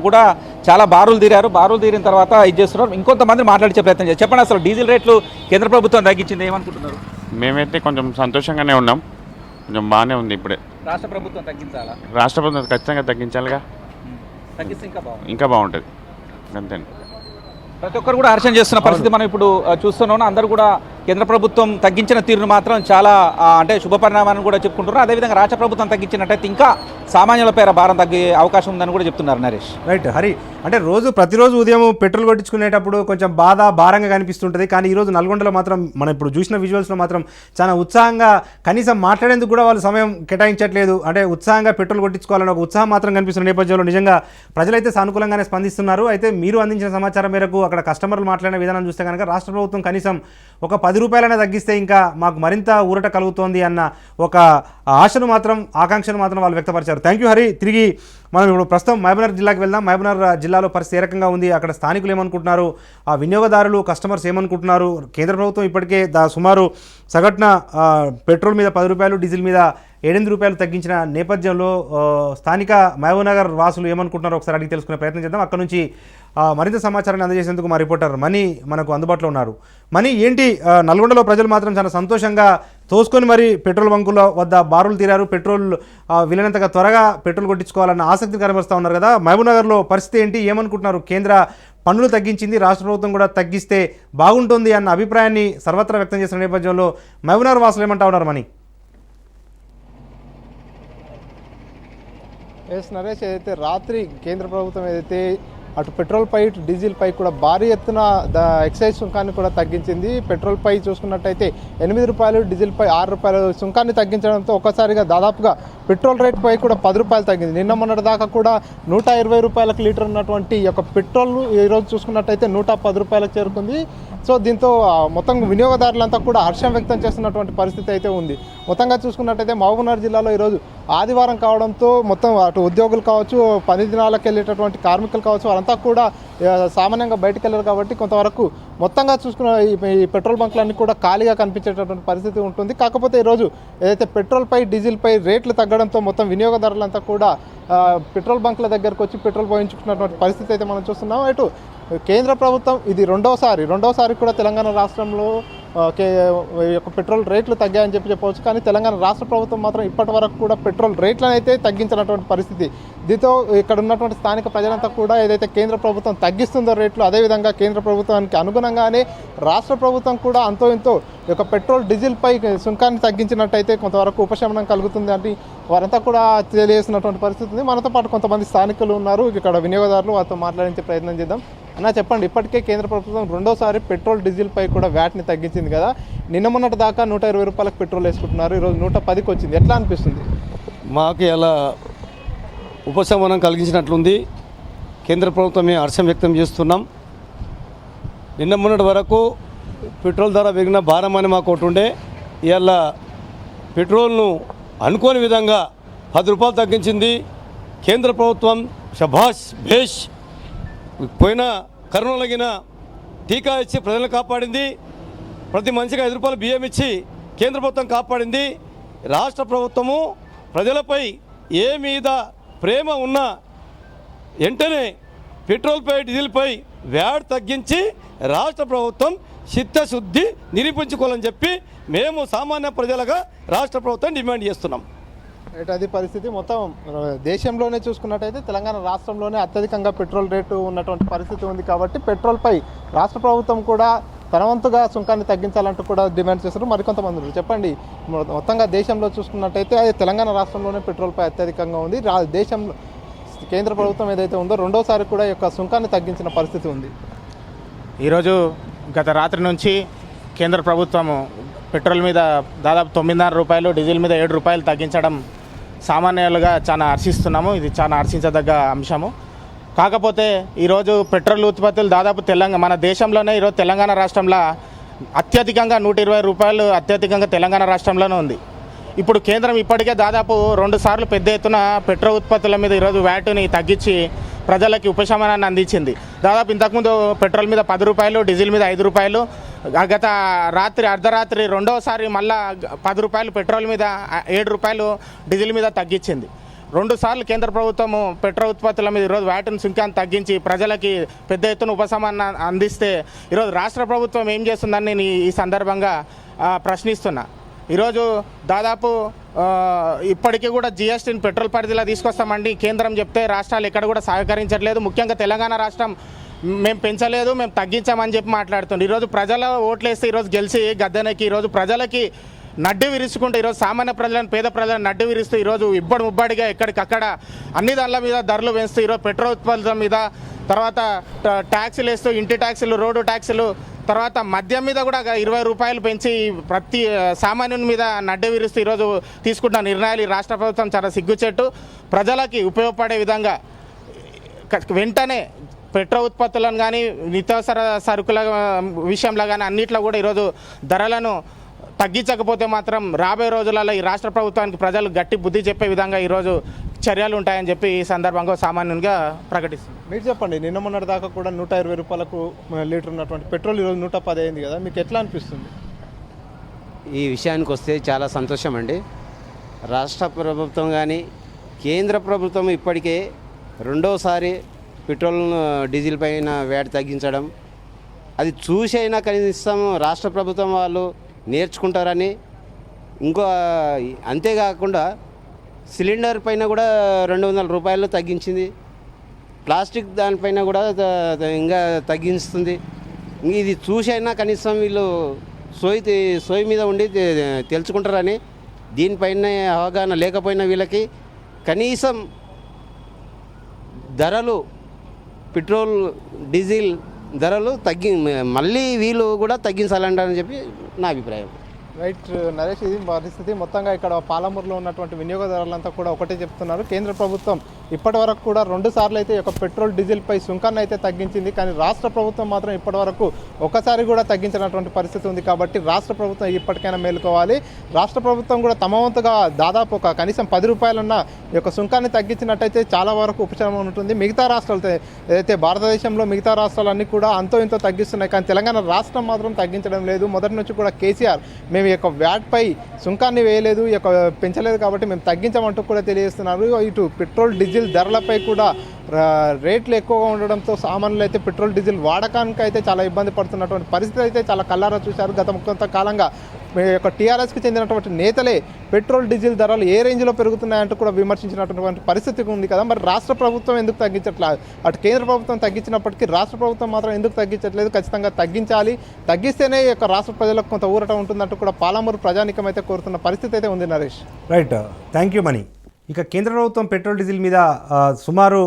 కూడా చాలా బారులు తీరారు. బారులు తీరిన తర్వాత ఇది చేస్తున్నారు. ఇంకొంతమంది మాట్లాడించే ప్రయత్నం చేస్తారు. చెప్పండి, అసలు డీజిల్ రేట్లు కేంద్ర ప్రభుత్వం తగ్గించింది, ఏమనుకుంటున్నారు? మేమైతే కొంచెం సంతోషంగానే ఉన్నాం. కొంచెం బాగానే ఉంది ఇప్పుడే. రాష్ట్ర ప్రభుత్వం తగ్గించాలా? రాష్ట్ర ప్రభుత్వం ఖచ్చితంగా తగ్గించాలిగా, తగ్గిస్తే ఇంకా బాగుంటుంది అంతే. ప్రతి ఒక్కరు కూడా హర్షం చేస్తున్న పరిస్థితి మనం ఇప్పుడు చూస్తున్నాం. అందరూ కూడా కేంద్ర ప్రభుత్వం తగ్గించిన తీరును మాత్రం చాలా అంటే శుభపరిణామాన్ని కూడా చెప్పుకుంటున్నారు. అదేవిధంగా రాష్ట్ర ప్రభుత్వం తగ్గించినట్టయితే ఇంకా సామాన్యుల పేర భారం తగ్గే అవకాశం ఉందని కూడా చెప్తున్నారు నరేష్. రైట్ హరి, అంటే ప్రతిరోజు ఉదయం పెట్రోల్ కొట్టించుకునేటప్పుడు కొంచెం భారంగా కనిపిస్తుంటుంది. కానీ ఈరోజు నల్గొండలో మాత్రం మనం ఇప్పుడు చూసిన విజువల్స్లో మాత్రం చాలా ఉత్సాహంగా, కనీసం మాట్లాడేందుకు కూడా వాళ్ళు సమయం కేటాయించట్లేదు. అంటే ఉత్సాహంగా పెట్రోల్ కొట్టించుకోవాలని ఒక ఉత్సాహం మాత్రం కనిపిస్తున్న నేపథ్యంలో నిజంగా ప్రజలైతే సానుకూలంగానే స్పందిస్తున్నారు. అయితే మీరు అందించిన సమాచారం మేరకు అక్కడ కస్టమర్లు మాట్లాడిన విధానం చూస్తే కనుక రాష్ట్ర ప్రభుత్వం కనీసం ఒక 10 రూపాయలైనా తగ్గిస్తే ఇంకా మాకు మరింత ఊరట కలుగుతోంది అన్న ఒక ఆశను మాత్రం, ఆకాంక్షను మాత్రం వాళ్ళు వ్యక్తపరిచారు. Thank you Hari. తిరిగి మనం ఇప్పుడు ప్రస్తుతం మహబూబ్నగర్ జిల్లాకి వెళ్దాం. మహబూబ్నగర్ జిల్లాలో పరిస్థితి ఏ రకంగా ఉంది, అక్కడ స్థానికులు ఏమనుకుంటున్నారు, ఆ వినియోగదారులు కస్టమర్స్ ఏమనుకుంటున్నారు? కేంద్ర ప్రభుత్వం ఇప్పటికే సుమారు సగటున పెట్రోల్ మీద 10 రూపాయలు, డీజిల్ మీద 8 రూపాయలు తగ్గించిన నేపథ్యంలో స్థానిక మహబూబ్నగర్ వాసులు ఏమనుకుంటున్నారో ఒకసారి అడిగి తెలుసుకునే ప్రయత్నం చేద్దాం. అక్కడ నుంచి మరింత సమాచారాన్ని అందజేసేందుకు మా రిపోర్టర్ మణి మనకు అందుబాటులో ఉన్నారు. మణి, ఏంటి నల్గొండలో ప్రజలు మాత్రం చాలా సంతోషంగా తోసుకొని మరి పెట్రోల్ బంకుల వద్ద బారులు తీరారు. పెట్రోల్ వీలైనంతగా త్వరగా పెట్రోల్ కొట్టించుకోవాలన్న ఆసక్తిని కనబరుస్తూ ఉన్నారు కదా. మహబూబ్నగర్లో పరిస్థితి ఏంటి, ఏమనుకుంటున్నారు? కేంద్ర పన్నులు తగ్గించింది, రాష్ట్ర ప్రభుత్వం కూడా తగ్గిస్తే బాగుంటుంది అన్న అభిప్రాయాన్ని సర్వత్రా వ్యక్తం చేసిన నేపథ్యంలో మహబూబ్నగర్ వాసులు ఏమంటా ఉన్నారు మణి? నరేష్, ఏదైతే రాత్రి కేంద్ర ప్రభుత్వం ఏదైతే అటు పెట్రోల్ పై ఇటు డీజిల్ పై కూడా భారీ ఎత్తున ఎక్సైజ్ సుంకాన్ని కూడా తగ్గించింది. పెట్రోల్ పై చూసుకున్నట్టయితే 8 రూపాయలు, డీజిల్ పై 6 రూపాయలు సుంకాన్ని తగ్గించడంతో ఒక్కసారిగా దాదాపుగా పెట్రోల్ రేట్ పై కూడా 10 రూపాయలు తగ్గింది. నిన్న మొన్నటి దాకా కూడా 120 రూపాయలకు లీటర్ ఉన్నటువంటి ఈ యొక్క పెట్రోల్ ఈరోజు చూసుకున్నట్టయితే 110 రూపాయలకు చేరుకుంది. సో దీంతో మొత్తం వినియోగదారులంతా కూడా హర్షం వ్యక్తం చేస్తున్నటువంటి పరిస్థితి అయితే ఉంది. మొత్తంగా చూసుకున్నట్టయితే మహబూబ్నగర్ జిల్లాలో ఈరోజు ఆదివారం కావడంతో మొత్తం అటు ఉద్యోగులు కావచ్చు, పని దినాలకు వెళ్ళేటటువంటి కార్మికులు కావచ్చు, వాళ్ళంతా కూడా సామాన్యంగా బయటకు వెళ్ళారు కాబట్టి కొంతవరకు మొత్తంగా చూసుకున్న ఈ పెట్రోల్ బంకులన్నీ కూడా ఖాళీగా కనిపించేటటువంటి పరిస్థితి ఉంటుంది. కాకపోతే ఈరోజు ఏదైతే పెట్రోల్ పై డీజిల్ పై రేట్లు తగ్గడంతో మొత్తం వినియోగదారులంతా కూడా పెట్రోల్ బంకుల దగ్గరకు వచ్చి పెట్రోల్ పోయించుకున్నటువంటి పరిస్థితి అయితే మనం చూస్తున్నాం. ఇటు కేంద్ర ప్రభుత్వం ఇది రెండోసారి కూడా తెలంగాణ రాష్ట్రంలో పెట్రోల్ రేట్లు తగ్గాయని చెప్పవచ్చు. కానీ తెలంగాణ రాష్ట్ర ప్రభుత్వం మాత్రం ఇప్పటి వరకు కూడా పెట్రోల్ రేట్లను అయితే తగ్గించినటువంటి పరిస్థితి. దీంతో ఇక్కడ ఉన్నటువంటి స్థానిక ప్రజలంతా కూడా ఏదైతే కేంద్ర ప్రభుత్వం తగ్గిస్తుందో రేట్లు, అదేవిధంగా కేంద్ర ప్రభుత్వానికి అనుగుణంగానే రాష్ట్ర ప్రభుత్వం కూడా అంతో ఇంతో ఈ యొక్క పెట్రోల్ డీజిల్ పై సుంకాన్ని తగ్గించినట్టయితే కొంతవరకు ఉపశమనం కలుగుతుంది అని వారంతా కూడా తెలియజేసినటువంటి పరిస్థితి ఉంది. మనతో పాటు కొంతమంది స్థానికులు ఉన్నారు, ఇక్కడ వినియోగదారులు, వారితో మాట్లాడించే ప్రయత్నం చేద్దాం. అన్నా, చెప్పండి, ఇప్పటికే కేంద్ర ప్రభుత్వం రెండోసారి పెట్రోల్ డీజిల్ పై కూడా వ్యాట్ని తగ్గించింది కదా. నిన్న మొన్నటి దాకా 120 రూపాయలకు పెట్రోల్ వేసుకుంటున్నారు, ఈరోజు 110కి వచ్చింది. ఎట్లా అనిపిస్తుంది? మాకు ఇలా ఉపశమనం కలిగించినట్లుంది. కేంద్ర ప్రభుత్వమే హర్షం వ్యక్తం చేస్తున్నాం. నిన్న మొన్నటి వరకు పెట్రోల్ ధర పెరిగిన భారం అని మాకు ఒకటి ఉండే. ఇవాళ పెట్రోల్ను అనుకోని విధంగా 10 రూపాయలు తగ్గించింది కేంద్ర ప్రభుత్వం. షబాష్ భేష్. పోయిన కరోనాలగిన టీకా ఇచ్చి ప్రజలను కాపాడింది. ప్రతి మనిషికి 5 రూపాయలు బియ్యం ఇచ్చి కేంద్ర ప్రభుత్వం కాపాడింది. రాష్ట్ర ప్రభుత్వము ప్రజలపై ఏ మీద ప్రేమ ఉన్నా వెంటనే పెట్రోల్పై డీజిల్పై వ్యాట్ తగ్గించి రాష్ట్ర ప్రభుత్వం చిత్తశుద్ధి నిరూపించుకోవాలని చెప్పి మేము సామాన్య ప్రజలుగా రాష్ట్ర ప్రభుత్వం డిమాండ్ చేస్తున్నాం. అది పరిస్థితి. మొత్తం దేశంలోనే చూసుకున్నట్టయితే తెలంగాణ రాష్ట్రంలోనే అత్యధికంగా పెట్రోల్ రేటు ఉన్నటువంటి పరిస్థితి ఉంది. కాబట్టి పెట్రోల్పై రాష్ట్ర ప్రభుత్వం కూడా తన వంతుగా సుంకాన్ని తగ్గించాలంటూ కూడా డిమాండ్ చేస్తారు మరికొంతమంది. చెప్పండి, మొత్తంగా దేశంలో చూసుకున్నట్టయితే తెలంగాణ రాష్ట్రంలోనే పెట్రోల్పై అత్యధికంగా ఉంది. దేశంలో కేంద్ర ప్రభుత్వం ఏదైతే ఉందో రెండోసారి కూడా ఈ యొక్క సుంకాన్ని తగ్గించిన పరిస్థితి ఉంది. ఈరోజు గత రాత్రి నుంచి కేంద్ర ప్రభుత్వము పెట్రోల్ మీద దాదాపు 9.5 రూపాయలు, డీజిల్ మీద 7 రూపాయలు తగ్గించడం సామాన్యులుగా చాలా హర్షిస్తున్నాము. ఇది చాలా హర్షించదగ్గ అంశము. కాకపోతే ఈరోజు పెట్రోల్ ఉత్పత్తులు దాదాపు మన దేశంలోనే ఈరోజు తెలంగాణ రాష్ట్రంలో అత్యధికంగా 120 రూపాయలు అత్యధికంగా తెలంగాణ రాష్ట్రంలోనే ఉంది. ఇప్పుడు కేంద్రం ఇప్పటికే దాదాపు 2 సార్లు పెద్ద ఎత్తున పెట్రోల్ ఉత్పత్తుల మీద ఈరోజు వ్యాటుని తగ్గించి ప్రజలకి ఉపశమనాన్ని అందించింది. దాదాపు ఇంతకుముందు పెట్రోల్ మీద 10 రూపాయలు, డీజిల్ మీద 5 రూపాయలు, గత రాత్రి అర్ధరాత్రి రెండోసారి మళ్ళా 10 రూపాయలు పెట్రోల్ మీద, 7 రూపాయలు డీజిల్ మీద తగ్గించింది. 2 సార్లు కేంద్ర ప్రభుత్వము పెట్రోల్ ఉత్పత్తుల మీద ఈరోజు వ్యాటును సుంకాన్ని తగ్గించి ప్రజలకి పెద్ద ఎత్తున ఉపశమనాన్ని అందిస్తే ఈరోజు రాష్ట్ర ప్రభుత్వం ఏం చేస్తుందని నేను ఈ సందర్భంగా ప్రశ్నిస్తున్నా. ఈరోజు దాదాపు ఇప్పటికీ కూడా జిఎస్టీని పెట్రోల్ పరిధిలో తీసుకొస్తామండి కేంద్రం చెప్తే రాష్ట్రాలు ఎక్కడ కూడా సహకరించట్లేదు. ముఖ్యంగా తెలంగాణ రాష్ట్రం మేము పెంచలేదు, మేము తగ్గించామని చెప్పి మాట్లాడుతుంది. ఈరోజు ప్రజల ఓట్లేస్తే ఈరోజు గెలిచి గద్దెనకి ఈరోజు ప్రజలకి నడ్డు విరుచుకుంటూ ఈరోజు సామాన్య ప్రజలను పేద ప్రజలను నడ్డు విరుస్తూ ఈరోజు ముబ్బడిగా ఎక్కడికక్కడ అన్ని దానిల మీద ధరలు పెంచుతూ ఈరోజు పెట్రోల్ ఉత్పత్తుల మీద, తర్వాత ట్యాక్సీలు వేస్తూ ఇంటి ట్యాక్సీలు, రోడ్డు ట్యాక్సీలు, తర్వాత మద్యం మీద కూడా 20 రూపాయలు పెంచి ప్రతి సామాన్యుని మీద నడ్డు విరుస్తూ ఈరోజు తీసుకుంటున్న నిర్ణయాలు ఈ రాష్ట్ర ప్రభుత్వం చాలా సిగ్గుచెట్టు. ప్రజలకి ఉపయోగపడే విధంగా వెంటనే పెట్రోల్ ఉత్పత్తులను కానీ నిత్యావసర సరుకుల విషయంలో కానీ అన్నిట్లో కూడా ఈరోజు ధరలను తగ్గించకపోతే మాత్రం రాబోయే రోజులలో ఈ రాష్ట్ర ప్రభుత్వానికి ప్రజలు గట్టి బుద్ధి చెప్పే విధంగా ఈరోజు చర్యలు ఉంటాయని చెప్పి ఈ సందర్భంగా సామాన్యునిగా ప్రకటిస్తుంది. మీరు చెప్పండి, నిన్న మొన్నటి దాకా కూడా 120 రూపాయలకు లీటర్ ఉన్నటువంటి పెట్రోల్ ఈరోజు 110 అయింది కదా, మీకు ఎట్లా అనిపిస్తుంది? ఈ విషయానికి వస్తే చాలా సంతోషం అండి. రాష్ట్ర ప్రభుత్వం కానీ కేంద్ర ప్రభుత్వం ఇప్పటికే రెండోసారి పెట్రోల్ డీజిల్ పైన వ్యాట్ తగ్గించడం, అది చూసైనా కనీసం రాష్ట్ర ప్రభుత్వం వాళ్ళు నేర్చుకుంటారని, ఇంకో అంతేకాకుండా సిలిండర్ పైన కూడా 200 రూపాయలు తగ్గించింది. ప్లాస్టిక్ దానిపైన కూడా ఇంకా తగ్గిస్తుంది. ఇది చూసైనా కనీసం వీళ్ళు సోయి మీద ఉండి తెలుసుకుంటారని, దీనిపైన అవగాహన లేకపోయినా వీళ్ళకి కనీసం ధరలు పెట్రోల్ డీజిల్ ధరలు మళ్ళీ వీళ్ళు కూడా తగ్గించాలంటారని చెప్పి నా అభిప్రాయం. రైట్ నరేష్, ఇది పరిస్థితి. మొత్తంగా ఇక్కడ పాలమూరులో ఉన్నటువంటి వినియోగదారులంతా కూడా ఒకటే చెప్తున్నారు. కేంద్ర ప్రభుత్వం ఇప్పటి వరకు కూడా 2 సార్లు అయితే ఒక పెట్రోల్ డీజిల్పై సుంకాన్ని అయితే తగ్గించింది, కానీ రాష్ట్ర ప్రభుత్వం మాత్రం ఇప్పటి వరకు ఒకసారి కూడా తగ్గించినటువంటి పరిస్థితి ఉంది. కాబట్టి రాష్ట్ర ప్రభుత్వం ఇప్పటికైనా మేలుకోవాలి. రాష్ట్ర ప్రభుత్వం కూడా తమ వంతుగా దాదాపు ఒక కనీసం 10 రూపాయలున్న ఈ యొక్క సుంకాన్ని తగ్గించినట్టయితే చాలా వరకు ఉపశమనం ఉంటుంది. మిగతా రాష్ట్రాలు ఏదైతే భారతదేశంలో మిగతా రాష్ట్రాలన్నీ కూడా అంతో ఇంతో తగ్గిస్తున్నాయి, కానీ తెలంగాణ రాష్ట్రం మాత్రం తగ్గించడం లేదు. మొదటి నుంచి కూడా కేసీఆర్ మేము ఈ యొక్క వ్యాట్పై సుంకాన్ని వేయలేదు, ఈ యొక్క పెంచలేదు, కాబట్టి మేము తగ్గించమంటూ కూడా తెలియజేస్తున్నారు. ఇటు పెట్రోల్ డీజిల్ ధరలపై కూడా రేట్లు ఎక్కువగా ఉండడంతో సామాన్యులు అయితే పెట్రోల్ డీజిల్ వాడకానికి అయితే చాలా ఇబ్బంది పడుతున్నటువంటి పరిస్థితి అయితే చాలా కళ్ళారా చూశారు. గత కొంతకాలంగా టీఆర్ఎస్కి చెందినటువంటి నేతలే పెట్రోల్ డీజిల్ ధరలు ఏ రేంజ్లో పెరుగుతున్నాయంటూ కూడా విమర్శించినటువంటి పరిస్థితి ఉంది కదా. మరి రాష్ట్ర ప్రభుత్వం ఎందుకు తగ్గించట్లేదు? అటు కేంద్ర ప్రభుత్వం తగ్గించినప్పటికీ రాష్ట్ర ప్రభుత్వం మాత్రం ఎందుకు తగ్గించట్లేదు? ఖచ్చితంగా తగ్గించాలి, తగ్గిస్తేనే ఈ యొక్క రాష్ట్ర ప్రజలకు కొంత ఊరట ఉంటుందంటూ కూడా పాలమూరు ప్రజానికం అయితే కోరుతున్న పరిస్థితి అయితే ఉంది. నరేష్, రైట్, థ్యాంక్ యూ మణి. ఇక కేంద్ర ప్రభుత్వం పెట్రోల్ డీజిల్ మీద సుమారు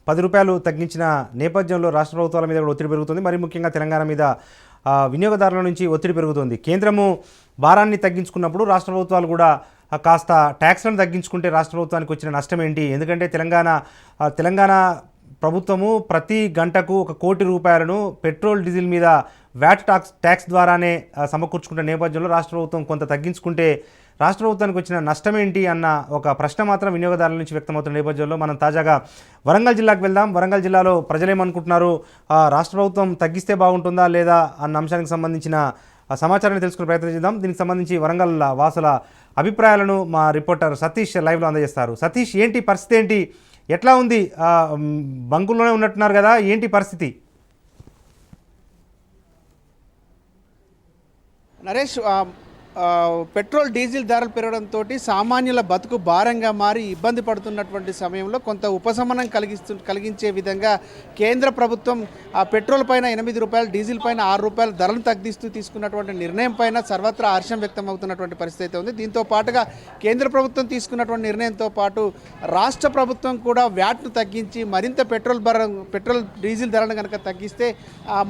10 రూపాయలు తగ్గించిన నేపథ్యంలో రాష్ట్ర ప్రభుత్వాల మీద కూడా ఒత్తిడి పెరుగుతుంది. మరి ముఖ్యంగా తెలంగాణ మీద వినియోగదారుల నుంచి ఒత్తిడి పెరుగుతుంది. కేంద్రము భారాన్ని తగ్గించుకున్నప్పుడు రాష్ట్ర ప్రభుత్వాలు కూడా కాస్త ట్యాక్స్లను తగ్గించుకుంటే రాష్ట్ర ప్రభుత్వానికి వచ్చిన నష్టం ఏంటి? ఎందుకంటే తెలంగాణ ప్రభుత్వము ప్రతి గంటకు 1 కోటి రూపాయలను పెట్రోల్ డీజిల్ మీద వ్యాట్ ట్యాక్స్ ద్వారానే సమకూర్చుకునే నేపథ్యంలో రాష్ట్ర ప్రభుత్వం కొంత తగ్గించుకుంటే రాష్ట్ర ప్రభుత్వానికి వచ్చిన నష్టం ఏంటి అన్న ఒక ప్రశ్న మాత్రం వినియోగదారుల నుంచి వ్యక్తమవుతున్న నేపథ్యంలో మనం తాజాగా వరంగల్ జిల్లాకు వెళ్దాం. వరంగల్ జిల్లాలో ప్రజలేమనుకుంటున్నారు, రాష్ట్ర ప్రభుత్వం తగ్గిస్తే బాగుంటుందా లేదా అన్న అంశానికి సంబంధించిన సమాచారాన్ని తెలుసుకునే ప్రయత్నం చేద్దాం. దీనికి సంబంధించి వరంగల్ వాసుల అభిప్రాయాలను మా రిపోర్టర్ సతీష్ లైవ్లో అందజేస్తారు. సతీష్, ఏంటి పరిస్థితి, ఏంటి ఎట్లా ఉంది? బంకుల్లోనే ఉన్నట్టున్నారు కదా, ఏంటి పరిస్థితి? నరేష్, పెట్రోల్ డీజిల్ ధరలు పెరగడంతో సామాన్యుల బతుకు భారంగా మారి ఇబ్బంది పడుతున్నటువంటి సమయంలో కొంత ఉపశమనం కలిగించే విధంగా కేంద్ర ప్రభుత్వం ఆ పెట్రోల్ పైన 8 రూపాయలు, డీజిల్ పైన 6 రూపాయలు ధరలు తగ్గిస్తూ తీసుకున్నటువంటి నిర్ణయం పైన సర్వత్రా హర్షం వ్యక్తం అవుతున్నటువంటి పరిస్థితి అయితే ఉంది. దీంతో పాటుగా కేంద్ర ప్రభుత్వం తీసుకున్నటువంటి నిర్ణయంతో పాటు రాష్ట్ర ప్రభుత్వం కూడా వ్యాట్ను తగ్గించి మరింత పెట్రోల్ డీజిల్ ధరలను కనుక తగ్గిస్తే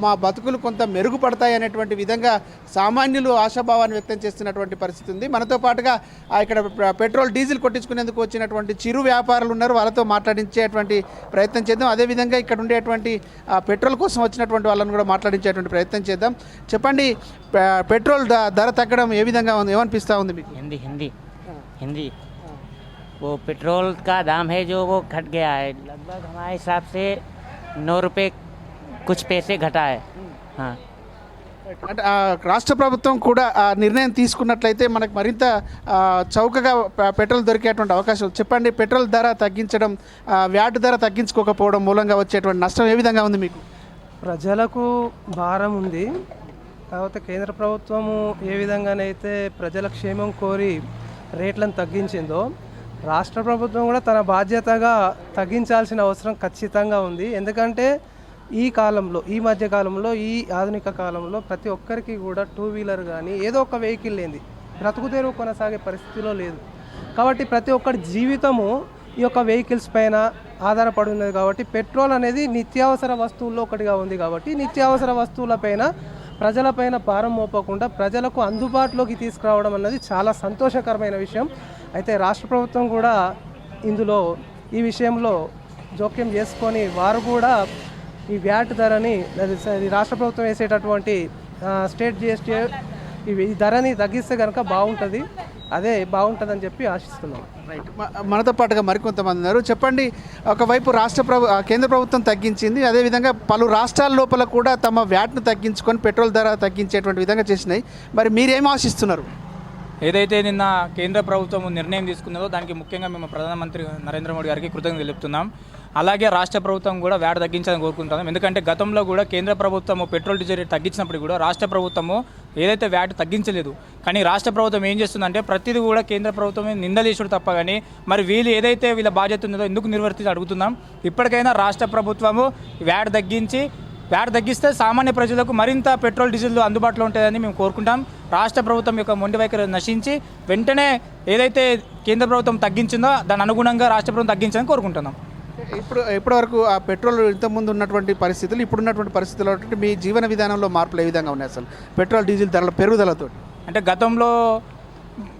మా బతుకులు కొంత మెరుగుపడతాయి అనేటువంటి విధంగా సామాన్యులు ఆశాభావాన్ని వ్యక్తం చేస్తున్నటువంటి పరిస్థితి ఉంది. మనతో పాటుగా ఇక్కడ పెట్రోల్ డీజిల్ కొట్టించుకునేందుకు వచ్చినటువంటి చిరు వ్యాపారులు ఉన్నారు, వాళ్ళతో మాట్లాడించేటువంటి ప్రయత్నం చేద్దాం. అదేవిధంగా ఇక్కడ ఉండేటువంటి పెట్రోల్ కోసం వచ్చినటువంటి వాళ్ళని కూడా మాట్లాడించేటువంటి ప్రయత్నం చేద్దాం. చెప్పండి, పెట్రోల్ ధర తగ్గడం ఏ విధంగా ఉంది, ఏమనిపిస్తూ ఉంది మీకు? हिंदी वो पेट्रोल का दाम है जो वो घट गया है, लगभग हमारे हिसाब से 9 रुपये कुछ पैसे घटा है. हाँ, రాష్ట్ర ప్రభుత్వం కూడా నిర్ణయం తీసుకున్నట్లయితే మనకు మరింత చౌకగా పెట్రోల్ దొరికేటువంటి అవకాశం. చెప్పండి, పెట్రోల్ ధర తగ్గించడం, వ్యాట్ ధర తగ్గించుకోకపోవడం మూలంగా వచ్చేటువంటి నష్టం ఏ విధంగా ఉంది మీకు? ప్రజలకు భారం ఉంది, కాకపోతే కేంద్ర ప్రభుత్వము ఏ విధంగానైతే ప్రజల క్షేమం కోరి రేట్లను తగ్గించిందో రాష్ట్ర ప్రభుత్వం కూడా తన బాధ్యతగా తగ్గించాల్సిన అవసరం ఖచ్చితంగా ఉంది. ఎందుకంటే ఈ మధ్య కాలంలో ఈ ఆధునిక కాలంలో ప్రతి ఒక్కరికి కూడా 2 వీలర్ కానీ ఏదో ఒక వెహికల్ లేని బ్రతుకు తెరువు కొనసాగే పరిస్థితిలో లేదు. కాబట్టి ప్రతి ఒక్కరి జీవితము ఈ యొక్క వెహికల్స్ పైన ఆధారపడి ఉన్నది. కాబట్టి పెట్రోల్ అనేది నిత్యావసర వస్తువుల్లో ఒకటిగా ఉంది. కాబట్టి నిత్యావసర వస్తువులపైన ప్రజలపైన భారం మోపకుండా ప్రజలకు అందుబాటులోకి తీసుకురావడం అన్నది చాలా సంతోషకరమైన విషయం. అయితే రాష్ట్ర ప్రభుత్వం కూడా ఇందులో ఈ విషయంలో జోక్యం చేసుకొని వారు కూడా ఈ వ్యాట్ ధరని రాష్ట్ర ప్రభుత్వం వేసేటటువంటి స్టేట్ జిఎస్టీ ఈ ధరని తగ్గిస్తే కనుక బాగుంటుంది. అదే బాగుంటుందని చెప్పి ఆశిస్తున్నాం. రైట్, మనతో పాటుగా మరికొంతమంది ఉన్నారు. చెప్పండి, ఒకవైపు కేంద్ర ప్రభుత్వం తగ్గించింది, అదేవిధంగా పలు రాష్ట్రాల లోపల కూడా తమ వ్యాట్ను తగ్గించుకొని పెట్రోల్ ధర తగ్గించేటువంటి విధంగా చేసినాయి. మరి మీరేం ఆశిస్తున్నారు? ఏదైతే నిన్న కేంద్ర ప్రభుత్వం నిర్ణయం తీసుకున్నదో దానికి ముఖ్యంగా మేము ప్రధానమంత్రి నరేంద్ర మోడీ గారికి కృతజ్ఞతలు తెలుపుతున్నాం. అలాగే రాష్ట్ర ప్రభుత్వం కూడా వ్యాట్ తగ్గించాలని కోరుకుంటున్నాం. ఎందుకంటే గతంలో కూడా కేంద్ర ప్రభుత్వం పెట్రోల్ డీజిల్ రేట్ తగ్గించినప్పుడు కూడా రాష్ట్ర ప్రభుత్వము ఏదైతే వ్యాట్ తగ్గించలేదు. కానీ రాష్ట్ర ప్రభుత్వం ఏం చేస్తుందంటే ప్రతిదీ కూడా కేంద్ర ప్రభుత్వమే నిందలేసుడు తప్ప కానీ మరి వీళ్ళు ఏదైతే వీళ్ళ బాధ్యత ఉందో ఎందుకు నిర్వర్తించి అడుగుతున్నాం. ఇప్పటికైనా రాష్ట్ర ప్రభుత్వము వ్యాట్ తగ్గిస్తే సామాన్య ప్రజలకు మరింత పెట్రోల్ డీజిల్ అందుబాటులో ఉంటుందని మేము కోరుకుంటాం. రాష్ట్ర ప్రభుత్వం యొక్క మొండి వైఖరి నశించి వెంటనే ఏదైతే కేంద్ర ప్రభుత్వం తగ్గించిందో దాని అనుగుణంగా రాష్ట్ర ప్రభుత్వం తగ్గించాలని కోరుకుంటున్నాం. ఇప్పటివరకు ఆ పెట్రోల్ ఇంతకుముందు ఉన్నటువంటి పరిస్థితులు ఇప్పుడున్నటువంటి పరిస్థితుల్లో మీ జీవన విధానంలో మార్పులు ఏ విధంగా ఉన్నాయి? అసలు పెట్రోల్ డీజిల్ ధరల పెరుగుదలతో అంటే గతంలో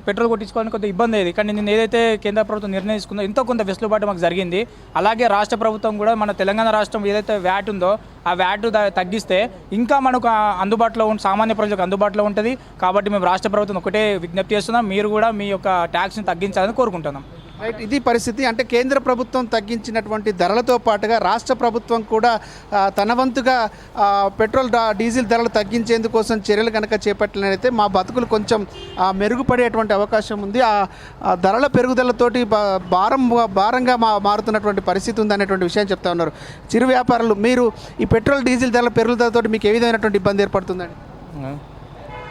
పెట్రోల్ కొట్టించుకోవడానికి కొంత ఇబ్బంది అయ్యేది. కానీ నేను ఏదైతే కేంద్ర ప్రభుత్వం నిర్ణయం తీసుకుందో ఎంతో కొంత వెసులుబాటు మాకు జరిగింది. అలాగే రాష్ట్ర ప్రభుత్వం కూడా మన తెలంగాణ రాష్ట్రం ఏదైతే వ్యాట్ ఉందో ఆ వ్యాట్ తగ్గిస్తే ఇంకా మనకు అందుబాటులో సామాన్య ప్రజలకు అందుబాటులో ఉంటుంది. కాబట్టి మేము రాష్ట్ర ప్రభుత్వం ఒకటే విజ్ఞప్తి చేస్తున్నాం, మీరు కూడా మీ యొక్క ట్యాక్స్ని తగ్గించాలని కోరుకుంటున్నాం. రైట్, ఇది పరిస్థితి. అంటే కేంద్ర ప్రభుత్వం తగ్గించినటువంటి ధరలతో పాటుగా రాష్ట్ర ప్రభుత్వం కూడా తన వంతుగా పెట్రోల్ డీజిల్ ధరలు తగ్గించేందుకోసం చర్యలు కనుక చేపట్టినట్లయితే మా బతుకులు కొంచెం మెరుగుపడేటువంటి అవకాశం ఉంది. ఆ ధరల పెరుగుదలతోటి భారంగా మారుతున్నటువంటి పరిస్థితి ఉందనేటువంటి విషయం చెప్తా ఉన్నారు చిరు వ్యాపారులు. మీరు ఈ పెట్రోల్ డీజిల్ ధరల పెరుగుదలతో మీకు ఏ విధమైనటువంటి ఇబ్బంది ఏర్పడుతుందండి?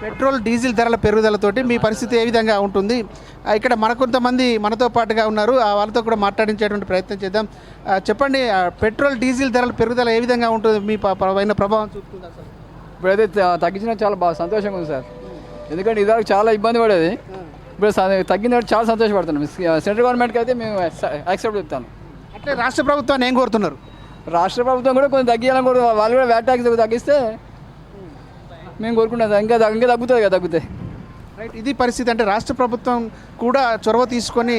పెట్రోల్ డీజిల్ ధరల పెరుగుదలతోటి మీ పరిస్థితి ఏ విధంగా ఉంటుంది? ఇక్కడ కొంతమంది మనతో పాటుగా ఉన్నారు, వాళ్ళతో కూడా మాట్లాడించేటువంటి ప్రయత్నం చేద్దాం. చెప్పండి, పెట్రోల్ డీజిల్ ధరల పెరుగుదల ఏ విధంగా ఉంటుంది? మీ పైన ప్రభావం చూపుతుంది అసలు? ఇప్పుడైతే తగ్గించిన చాలా బాగా సంతోషంగా ఉంది సార్. ఎందుకంటే ఇదివరకు చాలా ఇబ్బంది పడేది, ఇప్పుడు తగ్గిన చాలా సంతోషపడుతున్నాం. సెంట్రల్ గవర్నమెంట్కి అయితే మేము యాక్సెప్ట్ చెప్తాను. అంటే రాష్ట్ర ప్రభుత్వాన్ని ఏం కోరుతున్నారు? రాష్ట్ర ప్రభుత్వం కూడా కొంచెం తగ్గియాలని కూడా వాళ్ళు కూడా వ్యాట్ ట్యాక్స్ తగ్గిస్తే మేము కోరుకుంటాం సార్. ఇంకా తగ్గుతుంది కదా, తగ్గుతాయి. రైట్, ఇది పరిస్థితి. అంటే రాష్ట్ర ప్రభుత్వం కూడా చొరవ తీసుకొని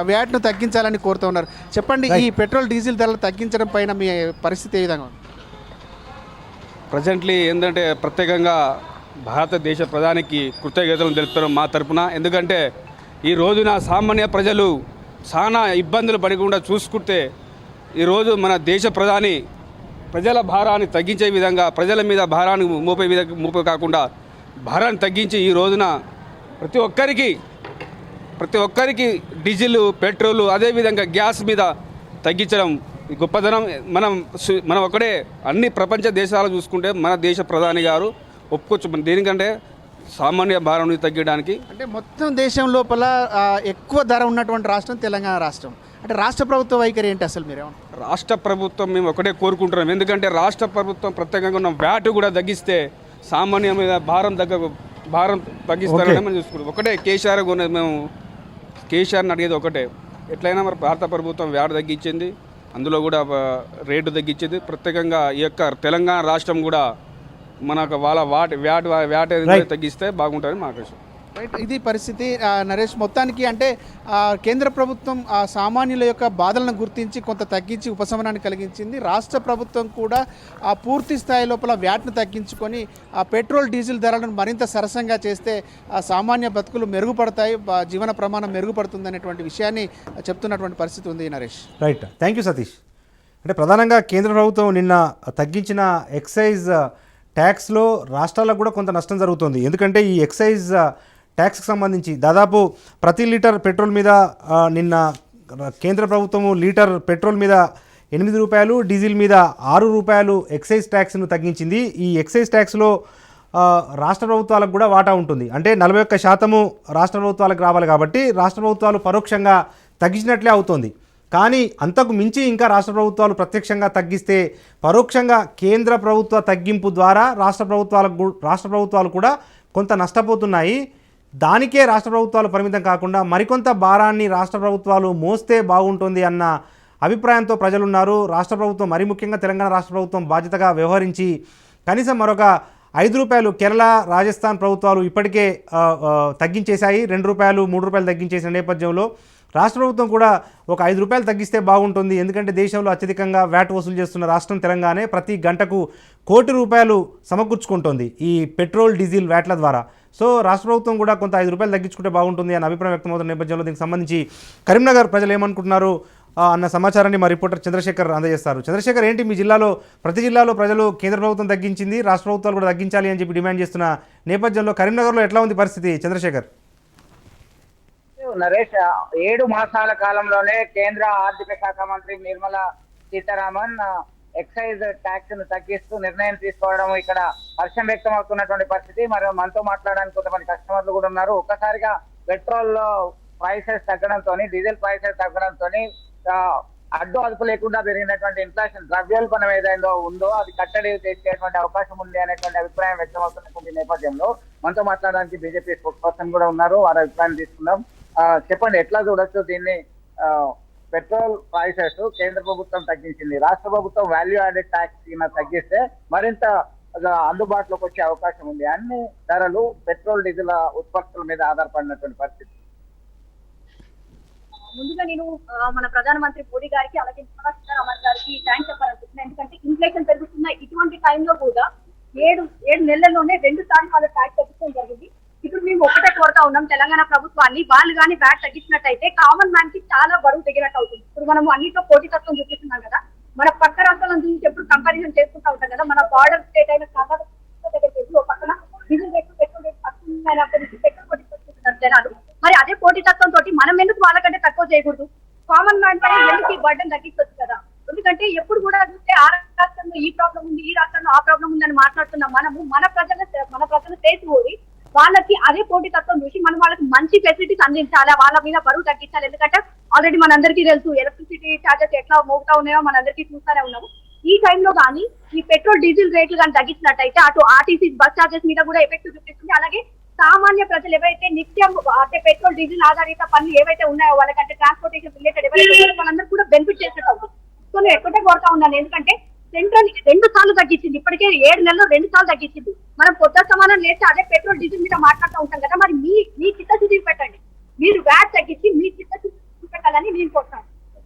వ్యాట్ను తగ్గించాలని కోరుతూ ఉన్నారు. చెప్పండి, ఈ పెట్రోల్ డీజిల్ ధరలు తగ్గించడం పైన మీ పరిస్థితి ఏ విధంగా ఉంది? ప్రజెంట్లీ ఏంటంటే ప్రత్యేకంగా భారతదేశ ప్రధానికి కృతజ్ఞతలు తెలుపుతున్నాం మా తరపున. ఎందుకంటే ఈ రోజున సామాన్య ప్రజలు చాలా ఇబ్బందులు పడకుండా చూసుకుంటే ఈరోజు మన దేశ ప్రధాని ప్రజల భారాన్ని తగ్గించే విధంగా ప్రజల మీద భారాన్ని మోపే కాకుండా భారాన్ని తగ్గించి ఈ రోజున ప్రతి ఒక్కరికి డీజిల్ పెట్రోలు అదేవిధంగా గ్యాస్ మీద తగ్గించడం గొప్పదనం. మనం ఒకటే అన్ని ప్రపంచ దేశాలు చూసుకుంటే మన దేశ ప్రధాని గారు ఒప్పుకోవచ్చు దేనికంటే సామాన్య భారం తగ్గడానికి. అంటే మొత్తం దేశం లోపల ఎక్కువ ధర ఉన్నటువంటి రాష్ట్రం తెలంగాణ రాష్ట్రం. అంటే రాష్ట్ర ప్రభుత్వ వైఖరి ఏంటి అసలు? మీరేమన్నా? రాష్ట్ర ప్రభుత్వం మేము ఒకటే కోరుకుంటున్నాం. ఎందుకంటే రాష్ట్ర ప్రభుత్వం ప్రత్యేకంగా ఉన్న వ్యాట్ కూడా తగ్గిస్తే సామాన్య మీద భారం తగ్గిస్తారని మనం చూసుకుంటాం. ఒకటే మేము కేసీఆర్ని అడిగేది ఒకటే, ఎట్లయినా మరి భారత ప్రభుత్వం వ్యాట్ తగ్గించింది, అందులో కూడా రేటు తగ్గించింది. ప్రత్యేకంగా ఈ యొక్క తెలంగాణ రాష్ట్రం కూడా మనకు వాళ్ళ వ్యాట్ తగ్గిస్తే బాగుంటుందని మా ఆశ. రైట్, ఇది పరిస్థితి. నరేష్, మొత్తానికి అంటే కేంద్ర ప్రభుత్వం సామాన్యుల యొక్క బాధలను గుర్తించి కొంత తగ్గించి ఉపశమనాన్ని కలిగించింది. రాష్ట్ర ప్రభుత్వం కూడా పూర్తి స్థాయి లోపల వ్యాట్ను తగ్గించుకొని పెట్రోల్ డీజిల్ ధరలను మరింత సరసంగా చేస్తే సామాన్య బతుకులు మెరుగుపడతాయి, జీవన ప్రమాణం మెరుగుపడుతుంది అనేటువంటి విషయాన్ని చెప్తున్నటువంటి పరిస్థితి ఉంది. Naresh, right, thank you Satish. అంటే ప్రధానంగా కేంద్ర ప్రభుత్వం నిన్న తగ్గించిన ఎక్సైజ్ ట్యాక్స్లో రాష్ట్రాలకు కూడా కొంత నష్టం జరుగుతుంది. ఎందుకంటే ఈ ఎక్సైజ్ ట్యాక్స్కి సంబంధించి దాదాపు ప్రతి లీటర్ పెట్రోల్ మీద నిన్న కేంద్ర ప్రభుత్వము లీటర్ పెట్రోల్ మీద 8 రూపాయలు, డీజిల్ మీద 6 రూపాయలు ఎక్సైజ్ ట్యాక్స్ను తగ్గించింది. ఈ ఎక్సైజ్ ట్యాక్స్లో రాష్ట్ర ప్రభుత్వాలకు కూడా వాటా ఉంటుంది. అంటే 41% రాష్ట్ర ప్రభుత్వాలకు రావాలి కాబట్టి రాష్ట్ర ప్రభుత్వాలు పరోక్షంగా తగ్గించినట్లే అవుతుంది. కానీ అంతకు మించి ఇంకా రాష్ట్ర ప్రభుత్వాలు ప్రత్యక్షంగా తగ్గిస్తే పరోక్షంగా కేంద్ర ప్రభుత్వ తగ్గింపు ద్వారా రాష్ట్ర ప్రభుత్వాలు కూడా కొంత నష్టపోతున్నాయి. దానికే రాష్ట్ర ప్రభుత్వాలు పరిమితం కాకుండా మరికొంత భారాన్ని రాష్ట్ర ప్రభుత్వాలు మోస్తే బాగుంటుంది అన్న అభిప్రాయంతో ప్రజలున్నారు. రాష్ట్ర ప్రభుత్వం, మరి ముఖ్యంగా తెలంగాణ రాష్ట్ర ప్రభుత్వం బాధ్యతగా వ్యవహరించి కనీసం మరొక ₹5 కేరళ, రాజస్థాన్ ప్రభుత్వాలు ఇప్పటికే తగ్గించేశాయి. ₹2, ₹3 తగ్గించేసిన నేపథ్యంలో రాష్ట్ర ప్రభుత్వం కూడా ఒక ₹5 తగ్గిస్తే బాగుంటుంది. ఎందుకంటే దేశంలో అత్యధికంగా వ్యాట్ వసూలు చేస్తున్న రాష్ట్రం తెలంగాణ. ప్రతి గంటకు ₹1 కోటి సమకూర్చుకుంటోంది ఈ పెట్రోల్, డీజిల్ వ్యాట్ల ద్వారా. సో రాష్ట్ర ప్రభుత్వం కూడా కొంత ₹5 తగ్గించుకుంటే బాగుంటుంది అన్న అభిప్రాయం వ్యక్తమవుతున్న నేపథ్యంలో దీనికి సంబంధించి కరీంనగర్ ప్రజలు ఏమనుకుంటున్నారు అన్న సమాచారాన్ని మా రిపోర్టర్ చంద్రశేఖర్ అందజేస్తారు. చంద్రశేఖర్, ఏంటి మీ జిల్లాలో, ప్రతి జిల్లాలో ప్రజలు కేంద్ర ప్రభుత్వం తగ్గించింది, రాష్ట్ర ప్రభుత్వాలు కూడా తగ్గించాలి అని చెప్పి డిమాండ్ చేస్తున్న నేపథ్యంలో కరీంనగర్లో ఎట్లా ఉంది పరిస్థితి? చంద్రశేఖర్. నరేష్, 7 మాసాల కాలంలోనే కేంద్ర ఆర్థిక శాఖ మంత్రి నిర్మలా సీతారామన్ ఎక్సైజ్ ట్యాక్స్ ను తగ్గిస్తూ నిర్ణయం తీసుకోవడం ఇక్కడ హర్షం వ్యక్తం అవుతున్నటువంటి పరిస్థితి. మరి మనతో మాట్లాడడానికి కొంతమంది కస్టమర్లు కూడా ఉన్నారు. ఒక్కసారిగా పెట్రోల్ ప్రైసెస్ తగ్గడంతో, డీజిల్ ప్రైసెస్ తగ్గడంతో అడ్డు అదుపు లేకుండా పెరిగినటువంటి ఇన్ఫ్లేషన్, ద్రవ్యోల్బణం ఏదైందో ఉందో అది కట్టడి చేసేటువంటి అవకాశం ఉంది అనేటువంటి అభిప్రాయం వ్యక్తం అవుతున్నటువంటి నేపథ్యంలో మనతో మాట్లాడడానికి బీజేపీ స్పోక్స్ పర్సన్ కూడా ఉన్నారు. వారి అభిప్రాయం తీసుకుందాం. చెప్పండి, ఎట్లా చూడొచ్చు దీన్ని? పెట్రోల్ ప్రైసెస్ కేంద్ర ప్రభుత్వం తగ్గించింది, రాష్ట్ర ప్రభుత్వం వాల్యూ యాడెడ్ ట్యాక్స్ తగ్గిస్తే మరింత అందుబాటులోకి వచ్చే అవకాశం ఉంది. అన్ని ధరలు పెట్రోల్, డీజిల్ ఉత్పత్తుల మీద ఆధారపడినటువంటి పరిస్థితి. ముందుగా నేను మన ప్రధానమంత్రి మోడీ గారికి, అలాగే నిర్మలా సీతారామన్ గారికి థ్యాంక్స్ చెప్పాలనుకుంటున్నాను. ఎందుకంటే ఇన్ఫ్లేషన్ పెరుగుతున్న ఇటువంటి టైంలో కూడా 7 నెలల్లోనే 2 సార్లు వాళ్ళ ట్యాక్స్ తగ్గించడం జరిగింది. ఇప్పుడు మేము ఒకటే కోరుతా ఉన్నాం తెలంగాణ ప్రభుత్వాన్ని, వాళ్ళు కానీ వ్యాట్ తగ్గించినట్టయితే కామన్ మ్యాన్ కి చాలా బరువు తగ్గినట్టు అవుతుంది. ఇప్పుడు మనం అన్నింటిలో పోటీతత్వం చూపిస్తున్నాం కదా, మన పక్క రాష్ట్రాలను చూసి ఎప్పుడు కంపారిజన్ చేసుకుంటా ఉంటాం కదా. మన బార్డర్ స్టేట్ అయిన కర్ణాటక దగ్గర పక్కన డీజిల్ రేట్లు, పెట్రోల్ రేట్లు పెట్రోల్ పోటీ జనాలు. మరి అదే పోటీతత్వం తోటి మనం ఎందుకు వాళ్ళకంటే తక్కువ చేయకూడదు? కామన్ మ్యాన్ పై ఎందుకు ఈ బర్డెన్ తగ్గించవచ్చు కదా. ఎందుకంటే ఎప్పుడు కూడా చూస్తే ఆ రాష్ట్రంలో ఈ ప్రాబ్లం ఉంది, ఈ రాష్ట్రంలో ఆ ప్రాబ్లం ఉందని మాట్లాడుతున్నాం. మనము మన ప్రజలు చేసి పోయి వాళ్ళకి అదే పోటీతత్వం చూసి మనం వాళ్ళకి మంచి ఫెసిలిటీస్ అందించాలి, వాళ్ళ మీద బరువు తగ్గించాలి. ఎందుకంటే ఆల్రెడీ మనందరికీ తెలుసు ఎలక్ట్రిసిటీ ఛార్జెస్ ఎట్లా మోగుతా ఉన్నాయో మనందరికీ చూస్తూనే ఉన్నాము. ఈ టైంలో కానీ ఈ పెట్రోల్, డీజిల్ రేట్లు కానీ తగ్గించినట్టయితే అటు ఆర్టీసీ బస్ ఛార్జెస్ మీద కూడా ఎఫెక్ట్ చూపిస్తుంది. అలాగే సామాన్య ప్రజలు ఎవరైతే నిత్యం అంటే పెట్రోల్, డీజిల్ ఆధారిత పనులు ఏవైతే ఉన్నాయో వాళ్ళకంటే ట్రాన్స్పోర్టేషన్ రిలేటెడ్ ఎవరైతే వాళ్ళందరూ కూడా బెనిఫిట్ చేసినట్టు అవుతుంది. సో నేను ఎక్కడే కోరుతా ఉన్నాను, ఎందుకంటే సెంట్రల్ 2 సార్లు తగ్గించింది, ఇప్పటికే 7 నెలల్లో 2 సార్లు తగ్గించింది. మనం కొత్త సమానం లేస్తే అదే పెట్రోల్, డీజిల్ మీద మాట్లాడుతూ ఉంటాం కదా. మరి మీ చిత్తశుద్ధి పెట్టండి, మీరు వ్యాట్ తగ్గించి మీ చిత్తశుద్ధి పెట్టాలని నేను కోరుతాను.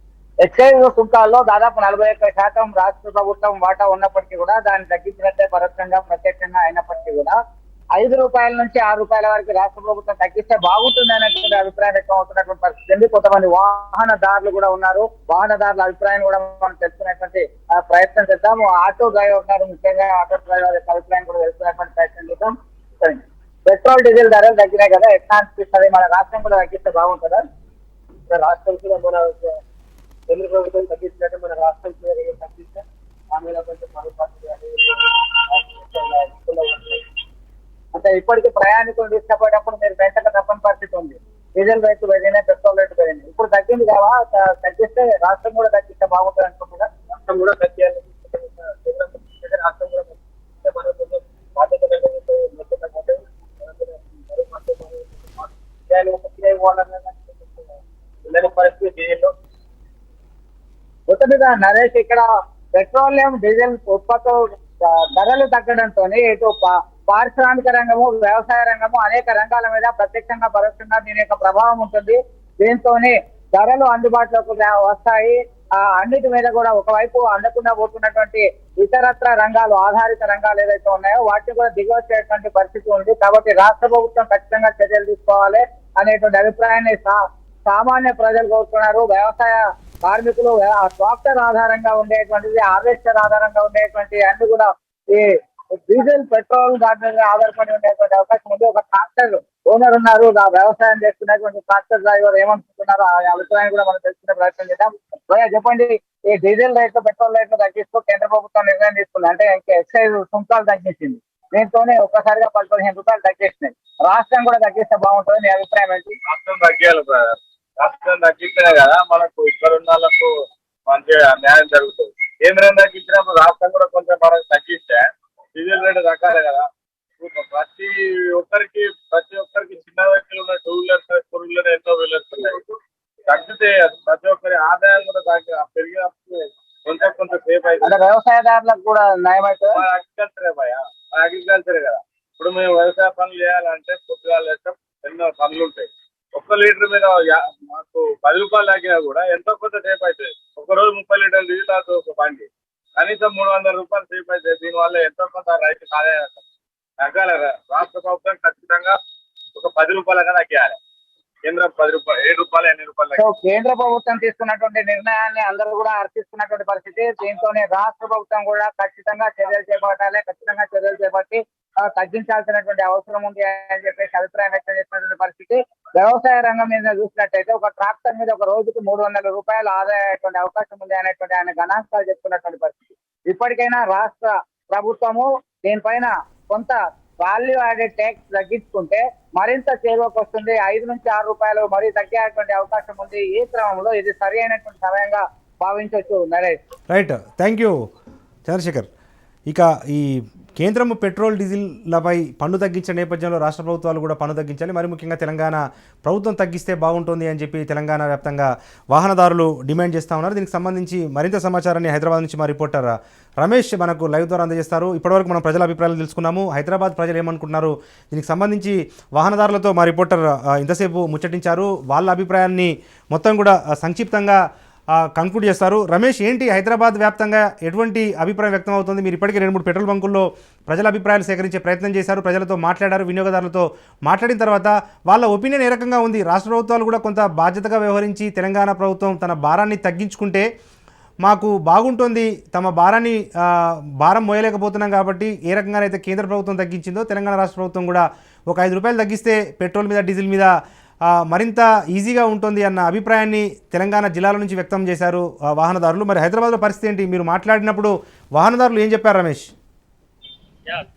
ఎక్సైజ్ సుంకాల్లో దాదాపు 41% రాష్ట్ర ప్రభుత్వం వాటా ఉన్నప్పటికీ కూడా దాన్ని తగ్గించినట్టే పరోక్షంగా, ప్రత్యక్షంగా అయినప్పటికీ కూడా ₹5 నుంచి ₹6 వరకు రాష్ట్ర ప్రభుత్వం తగ్గిస్తే బాగుంటుంది అనేటువంటి అభిప్రాయం వ్యక్తం అవుతున్నటువంటి పరిస్థితి. కొంతమంది వాహనదారులు కూడా ఉన్నారు. వాహనదారుల అభిప్రాయం కూడా మనం తెలుసుకునేటువంటి ప్రయత్నం చేద్దాం. ఆటో డ్రైవర్ ఉన్నారు, ముఖ్యంగా ఆటో డ్రైవర్ యొక్క అభిప్రాయం కూడా తెలుసుకునేటువంటి ప్రయత్నం చేద్దాం. పెట్రోల్, డీజిల్ ధరలు తగ్గినాయి కదా, ఎట్లా అనిపిస్తుంది? మన రాష్ట్రం కూడా తగ్గిస్తే బాగుంటుందా? రాష్ట్రం కూడా మన కేంద్ర ప్రభుత్వం తగ్గించినట్టు మన రాష్ట్రం తగ్గిస్తే ఆమె కొంచెం అంటే ఇప్పటికీ ప్రయాణికులు తీసుకుపోయేటప్పుడు మీరు వెంటనే తప్పని పరిస్థితి ఉంది. డీజిల్ రేట్లు పెరిగినాయి, పెట్రోల్ రేట్లు పెరిగినాయి. ఇప్పుడు తగ్గింది కావా, తగ్గిస్తే రాష్ట్రం కూడా తగ్గిస్తే బాగుంటుంది అనుకుంటున్నా. రాష్ట్రం కూడా తగ్గాలి, రాష్ట్రం కూడా పరిస్థితి డీజిల్ మొత్తం మీద. నరేష్, ఇక్కడ పెట్రోలియం, డీజిల్ ఉత్పత్తులు ధరలు తగ్గడంతో ఇటు పారిశ్రామిక రంగము, వ్యవసాయ రంగము, అనేక రంగాల మీద ప్రత్యక్షంగా, పరోక్షంగా దీని యొక్క ప్రభావం ఉంటుంది. దీంతో ధరలు అందుబాటులోకి వస్తాయి. అన్నిటి మీద కూడా ఒకవైపు అందకుండా పోతున్నటువంటి ఇతరత్ర రంగాలు, ఆధారిత రంగాలు ఏదైతే ఉన్నాయో వాటిని కూడా దిగవచ్చేటువంటి పరిస్థితి ఉంది. కాబట్టి రాష్ట్ర ప్రభుత్వం ఖచ్చితంగా చర్యలు తీసుకోవాలి అనేటువంటి అభిప్రాయాన్ని సామాన్య ప్రజలు కోరుతున్నారు. వ్యవసాయ కార్మికులు ట్రాక్టర్ ఆధారంగా ఉండేటువంటిది, హార్వెస్టర్ ఆధారంగా ఉండేటువంటి అన్ని కూడా ఈ డీజిల్, పెట్రోల్ దాని మీద ఆధారపడి ఉండేటువంటి అవకాశం ఉంది. ఒక ట్రాక్టర్ ఓనర్ ఉన్నారు, వ్యవసాయం చేస్తున్నటువంటి ట్రాక్టర్ డ్రైవర్ ఏమనుకుంటున్నారు ఆ అభిప్రాయం కూడా మనం తెలుసుకునే ప్రయత్నం చేద్దాం. చెప్పండి, ఈ డీజిల్ రేట్లు, పెట్రోల్ రేట్లు తగ్గిస్తూ కేంద్ర ప్రభుత్వం నిర్ణయం తీసుకుంది, అంటే ఇంకా ఎక్సైజ్ సుంకాలు తగ్గించింది. దీంతోనే ఒక్కసారిగా 15 రూపాయలు తగ్గిస్తున్నాయి. రాష్ట్రం కూడా తగ్గిస్తే బాగుంటుంది. మీ అభిప్రాయం ఏంటి? రాష్ట్రం తగ్గియాలి బ్రదర్. రాష్ట్రం తగ్గిస్తేనే కదా మనకు ఇక్కడ ఉన్న వాళ్ళకు మంచిగా న్యాయం జరుగుతుంది. కేంద్రం తగ్గించినప్పుడు రాష్ట్రం కూడా కొంచెం మనకు తగ్గిస్తే డీజిల్ రేటు తగ్గాలి కదా. ప్రతి ఒక్కరికి చిన్న వ్యక్తులు ఉన్న 2 వీలర్స్ 4 వీలర్ ఎన్నో వీలర్స్ ఉన్నాయి. తగ్గితే ప్రతి ఒక్కరి ఆదాయం కూడా పెరిగినప్పుడు కొంచెం సేఫ్ అవుతుంది. వ్యవసాయదారులకు కూడా న్యాయం అవుతుంది. అగ్రికల్చరే కదా. ఇప్పుడు మేము వ్యవసాయ పనులు చేయాలంటే పొద్దుగాలు వేస్తాం, ఎన్నో పనులు ఉంటాయి. 1 లీటర్ మీద మాకు 10 రూపాయలు తగ్గినా కూడా ఎంతో కొంత సేఫ్ అవుతుంది. ఒకరోజు 30 లీటర్లు దిగుతారు ఒక బండి, కనీసం 300 రూపాయలు సేఫ్ అవుతుంది. దీనివల్ల ఎంతో కొంత రైతు ఆదాయం తగ్గాలి. రాష్ట్ర ప్రభుత్వం ఖచ్చితంగా ఒక 10 రూపాయలుగా తగ్గాలి. కేంద్రం 10 రూపాయలు 7 రూపాయలు 8 రూపాయలు. కేంద్ర ప్రభుత్వం తీసుకున్నటువంటి నిర్ణయాన్ని అందరూ కూడా హర్షిస్తున్నటువంటి పరిస్థితి. దీంతోనే రాష్ట్ర ప్రభుత్వం కూడా ఖచ్చితంగా చర్యలు చేపట్టి తగ్గించాల్సినటువంటి అవసరం ఉంది అని చెప్పేసి అభిప్రాయం వ్యక్తం చేసినటువంటి పరిస్థితి. వ్యవసాయ రంగం మీద చూసినట్టయితే ఒక ట్రాక్టర్ మీద ఒక రోజుకు 300 రూపాయలు ఆదాయ అవకాశం ఉంది అనేటువంటి ఆయన గణాంకాలు చెప్తున్నటువంటి పరిస్థితి. ఇప్పటికైనా రాష్ట్ర ప్రభుత్వము దీనిపైన కొంత వాల్యూ యాడెడ్ ట్యాక్స్ తగ్గించుకుంటే మరింత చేరువకు వస్తుంది. 5 నుంచి 6 రూపాయలు మరీ తగ్గేటువంటి అవకాశం ఉంది. ఈ క్రమంలో ఇది సరి అయినటువంటి సమయంగా భావించవచ్చు. Naresh. Right, thank you Chandrasekhar. ఇక ఈ కేంద్రము పెట్రోల్ డీజిల్లపై పన్ను తగ్గించే నేపథ్యంలో రాష్ట్ర ప్రభుత్వాలు కూడా పన్ను తగ్గించాలి. మరి ముఖ్యంగా తెలంగాణ ప్రభుత్వం తగ్గిస్తే బాగుంటుంది అని చెప్పి తెలంగాణ వ్యాప్తంగా వాహనదారులు డిమాండ్ చేస్తూ ఉన్నారు. దీనికి సంబంధించి మరింత సమాచారాన్ని హైదరాబాద్ నుంచి మా రిపోర్టర్ రమేష్ మనకు లైవ్ ద్వారా అందజేస్తారు. ఇప్పటివరకు మనం ప్రజల అభిప్రాయాలు తెలుసుకున్నాము. హైదరాబాద్ ప్రజలు ఏమనుకుంటున్నారు, దీనికి సంబంధించి వాహనదారులతో మా రిపోర్టర్ ఇంతసేపు ముచ్చటించారు. వాళ్ళ అభిప్రాయాన్ని మొత్తం కూడా సంక్షిప్తంగా కంక్లూడ్ చేస్తారు. రమేష్, ఏంటి హైదరాబాద్ వ్యాప్తంగా ఎటువంటి అభిప్రాయం వ్యక్తం అవుతుంది? మీరు ఇప్పటికే 2-3 పెట్రోల్ బంకుల్లో ప్రజల అభిప్రాయాలు సేకరించే ప్రయత్నం చేశారు, ప్రజలతో మాట్లాడారు, వినియోగదారులతో మాట్లాడిన తర్వాత వాళ్ళ ఒపీనియన్ ఏ రకంగా ఉంది? రాష్ట్ర ప్రభుత్వాలు కూడా కొంత బాధ్యతగా వ్యవహరించి తెలంగాణ ప్రభుత్వం తన భారాన్ని తగ్గించుకుంటే మాకు బాగుంటుంది, తమ భారం మోయలేకపోతున్నాం కాబట్టి ఏ రకంగానైతే కేంద్ర ప్రభుత్వం తగ్గించిందో తెలంగాణ రాష్ట్ర ప్రభుత్వం కూడా ఒక 5 రూపాయలు తగ్గిస్తే పెట్రోల్ మీద డీజిల్ మీద మరింత ఈజీగా ఉంటుంది అన్న అభిప్రాయాన్ని తెలంగాణ జిల్లాల నుంచి వ్యక్తం చేశారు వాహనదారులు. మరి హైదరాబాద్లో పరిస్థితి ఏంటి? మీరు మాట్లాడినప్పుడు వాహనదారులు ఏం చెప్పారు Ramesh?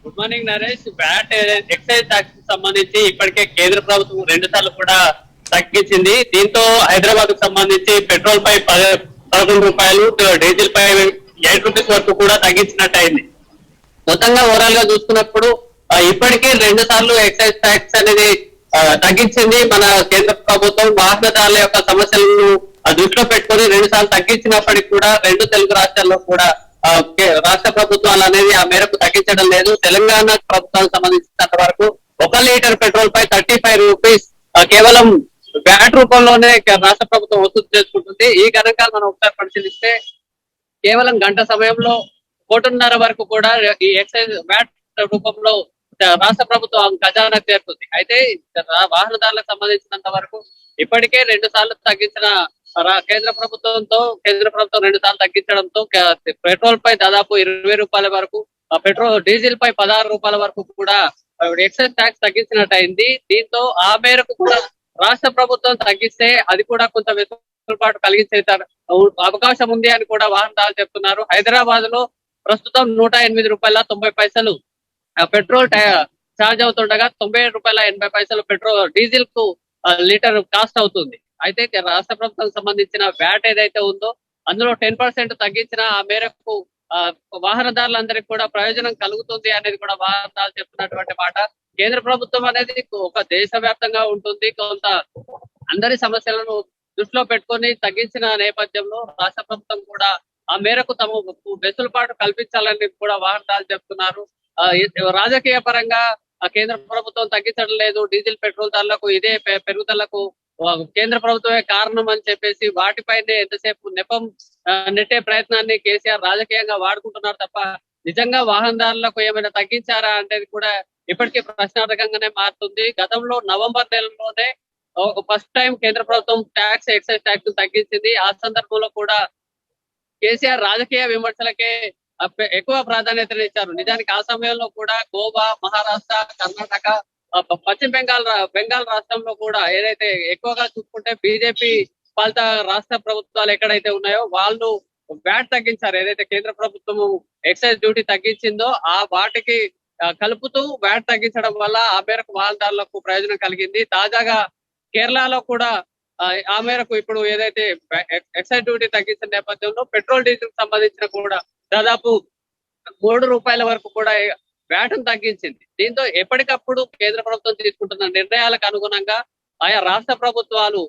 Good morning Naresh. VAT excise tax సంబంధించి ఇప్పటికే కేంద్ర ప్రభుత్వం 2 సార్లు కూడా తగ్గించింది. దీంతో హైదరాబాద్ కు సంబంధించి పెట్రోల్ పై 11 రూపాయలు, డీజిల్ పై 8 రూపీస్ వరకు కూడా తగ్గించినట్టు అయింది. మొత్తంగా ఓవరాల్ గా చూసుకున్నప్పుడు ఇప్పటికే 2 సార్లు ఎక్సైజ్ ట్యాక్స్ అనేది తగ్గించింది మన కేంద్ర ప్రభుత్వం. వాహనదారుల యొక్క సమస్యలను దృష్టిలో పెట్టుకుని 2 సార్లు తగ్గించినప్పటికీ కూడా 2 తెలుగు రాష్ట్రాల్లో కూడా రాష్ట్ర ప్రభుత్వాలు అనేది ఆ మేరకు తగ్గించడం లేదు. తెలంగాణ ప్రభుత్వానికి సంబంధించినంత వరకు 1 లీటర్ పెట్రోల్ పై 35 రూపీస్ కేవలం వ్యాట్ రూపంలోనే రాష్ట్ర ప్రభుత్వం వసూలు చేసుకుంటుంది. ఈ గణాంకాలు మనం ఒకసారి పరిశీలిస్తే కేవలం గంట సమయంలో 1.5 కోటి వరకు కూడా ఈ ఎక్సైజ్ వ్యాట్ రూపంలో రాష్ట్ర ప్రభుత్వం ఖజానా చేరుతుంది. అయితే వాహనదారులకు సంబంధించినంత వరకు ఇప్పటికే 2 సార్లు తగ్గించిన కేంద్ర ప్రభుత్వం 2 సార్లు తగ్గించడంతో పెట్రోల్ పై దాదాపు 20 రూపాయల వరకు, డీజిల్ పై 16 రూపాయల వరకు కూడా ఎక్సైజ్ ట్యాక్స్ తగ్గించినట్టు అయింది. దీంతో ఆ మేరకు కూడా రాష్ట్ర ప్రభుత్వం తగ్గిస్తే అది కూడా కొంత వెసులుబాటు కలిగించే అవకాశం ఉంది అని కూడా వాహనదారులు చెప్తున్నారు. హైదరాబాద్ లో ప్రస్తుతం 108 రూపాయల 90 పైసలు పెట్రోల్ ఛార్జ్ అవుతుండగా 97 రూపాయల 80 పైసలు డీజిల్ కు లీటర్ కాస్ట్ అవుతుంది. అయితే రాష్ట్ర ప్రభుత్వానికి సంబంధించిన వ్యాట్ ఏదైతే ఉందో అందులో 10% తగ్గించిన ఆ మేరకు వాహనదారులందరికీ కూడా ప్రయోజనం కలుగుతుంది అనేది కూడా వాహనదారులు చెప్తున్నటువంటి మాట. కేంద్ర ప్రభుత్వం అనేది ఒక దేశవ్యాప్తంగా ఉంటుంది. కొంత అందరి సమస్యలను దృష్టిలో పెట్టుకొని తగ్గించిన నేపథ్యంలో రాష్ట్ర ప్రభుత్వం కూడా ఆ మేరకు తమ వెసులుబాటు కల్పించాలని కూడా వాహనదారులు చెప్తున్నారు. రాజకీయ పరంగా కేంద్ర ప్రభుత్వం తగ్గించడం లేదు, డీజిల్ పెట్రోల్ ధరలకు ఇదే పెరుగుదలకు కేంద్ర ప్రభుత్వమే కారణం అని చెప్పేసి వాటిపైనే ఎంతసేపు నెపం నెట్టే ప్రయత్నాన్ని కేసీఆర్ రాజకీయంగా వాడుకుంటున్నారు తప్ప నిజంగా వాహనదారులకు ఏమైనా తగ్గించారా అనేది కూడా ఇప్పటికీ ప్రశ్నార్థకంగానే మారుతుంది. గతంలో నవంబర్ నెలలోనే ఫస్ట్ టైం కేంద్ర ప్రభుత్వం ఎక్సైజ్ ట్యాక్స్ తగ్గించింది. ఆ సందర్భంలో కూడా కేసీఆర్ రాజకీయ విమర్శలకే ఎక్కువ ప్రాధాన్యతనిచ్చారు. నిజానికి ఆ సమయంలో కూడా గోవా, మహారాష్ట్ర, కర్ణాటక, పశ్చిమ బెంగాల్ రాష్ట్రంలో కూడా ఏదైతే ఎక్కువగా చూసుకుంటే బీజేపీ పాలిత రాష్ట్ర ప్రభుత్వాలు ఎక్కడైతే ఉన్నాయో వాళ్ళు వ్యాట్ తగ్గించారు. ఏదైతే కేంద్ర ప్రభుత్వం ఎక్సైజ్ డ్యూటీ తగ్గించిందో ఆ వాటికి కలుపుతూ వ్యాట్ తగ్గించడం వల్ల ఆ మేరకు వాహనదారులకు ప్రయోజనం కలిగింది. తాజాగా కేరళలో కూడా ఆ మేరకు ఇప్పుడు ఏదైతే ఎక్సైజ్ డ్యూటీ తగ్గించిన నేపథ్యంలో పెట్రోల్ డీజిల్ సంబంధించిన కూడా దాదాపు ₹3 వరకు కూడా వ్యాట్ను తగ్గించింది. దీంతో ఎప్పటికప్పుడు కేంద్ర ప్రభుత్వం తీసుకుంటున్న నిర్ణయాలకు అనుగుణంగా ఆయా రాష్ట్ర ప్రభుత్వాలు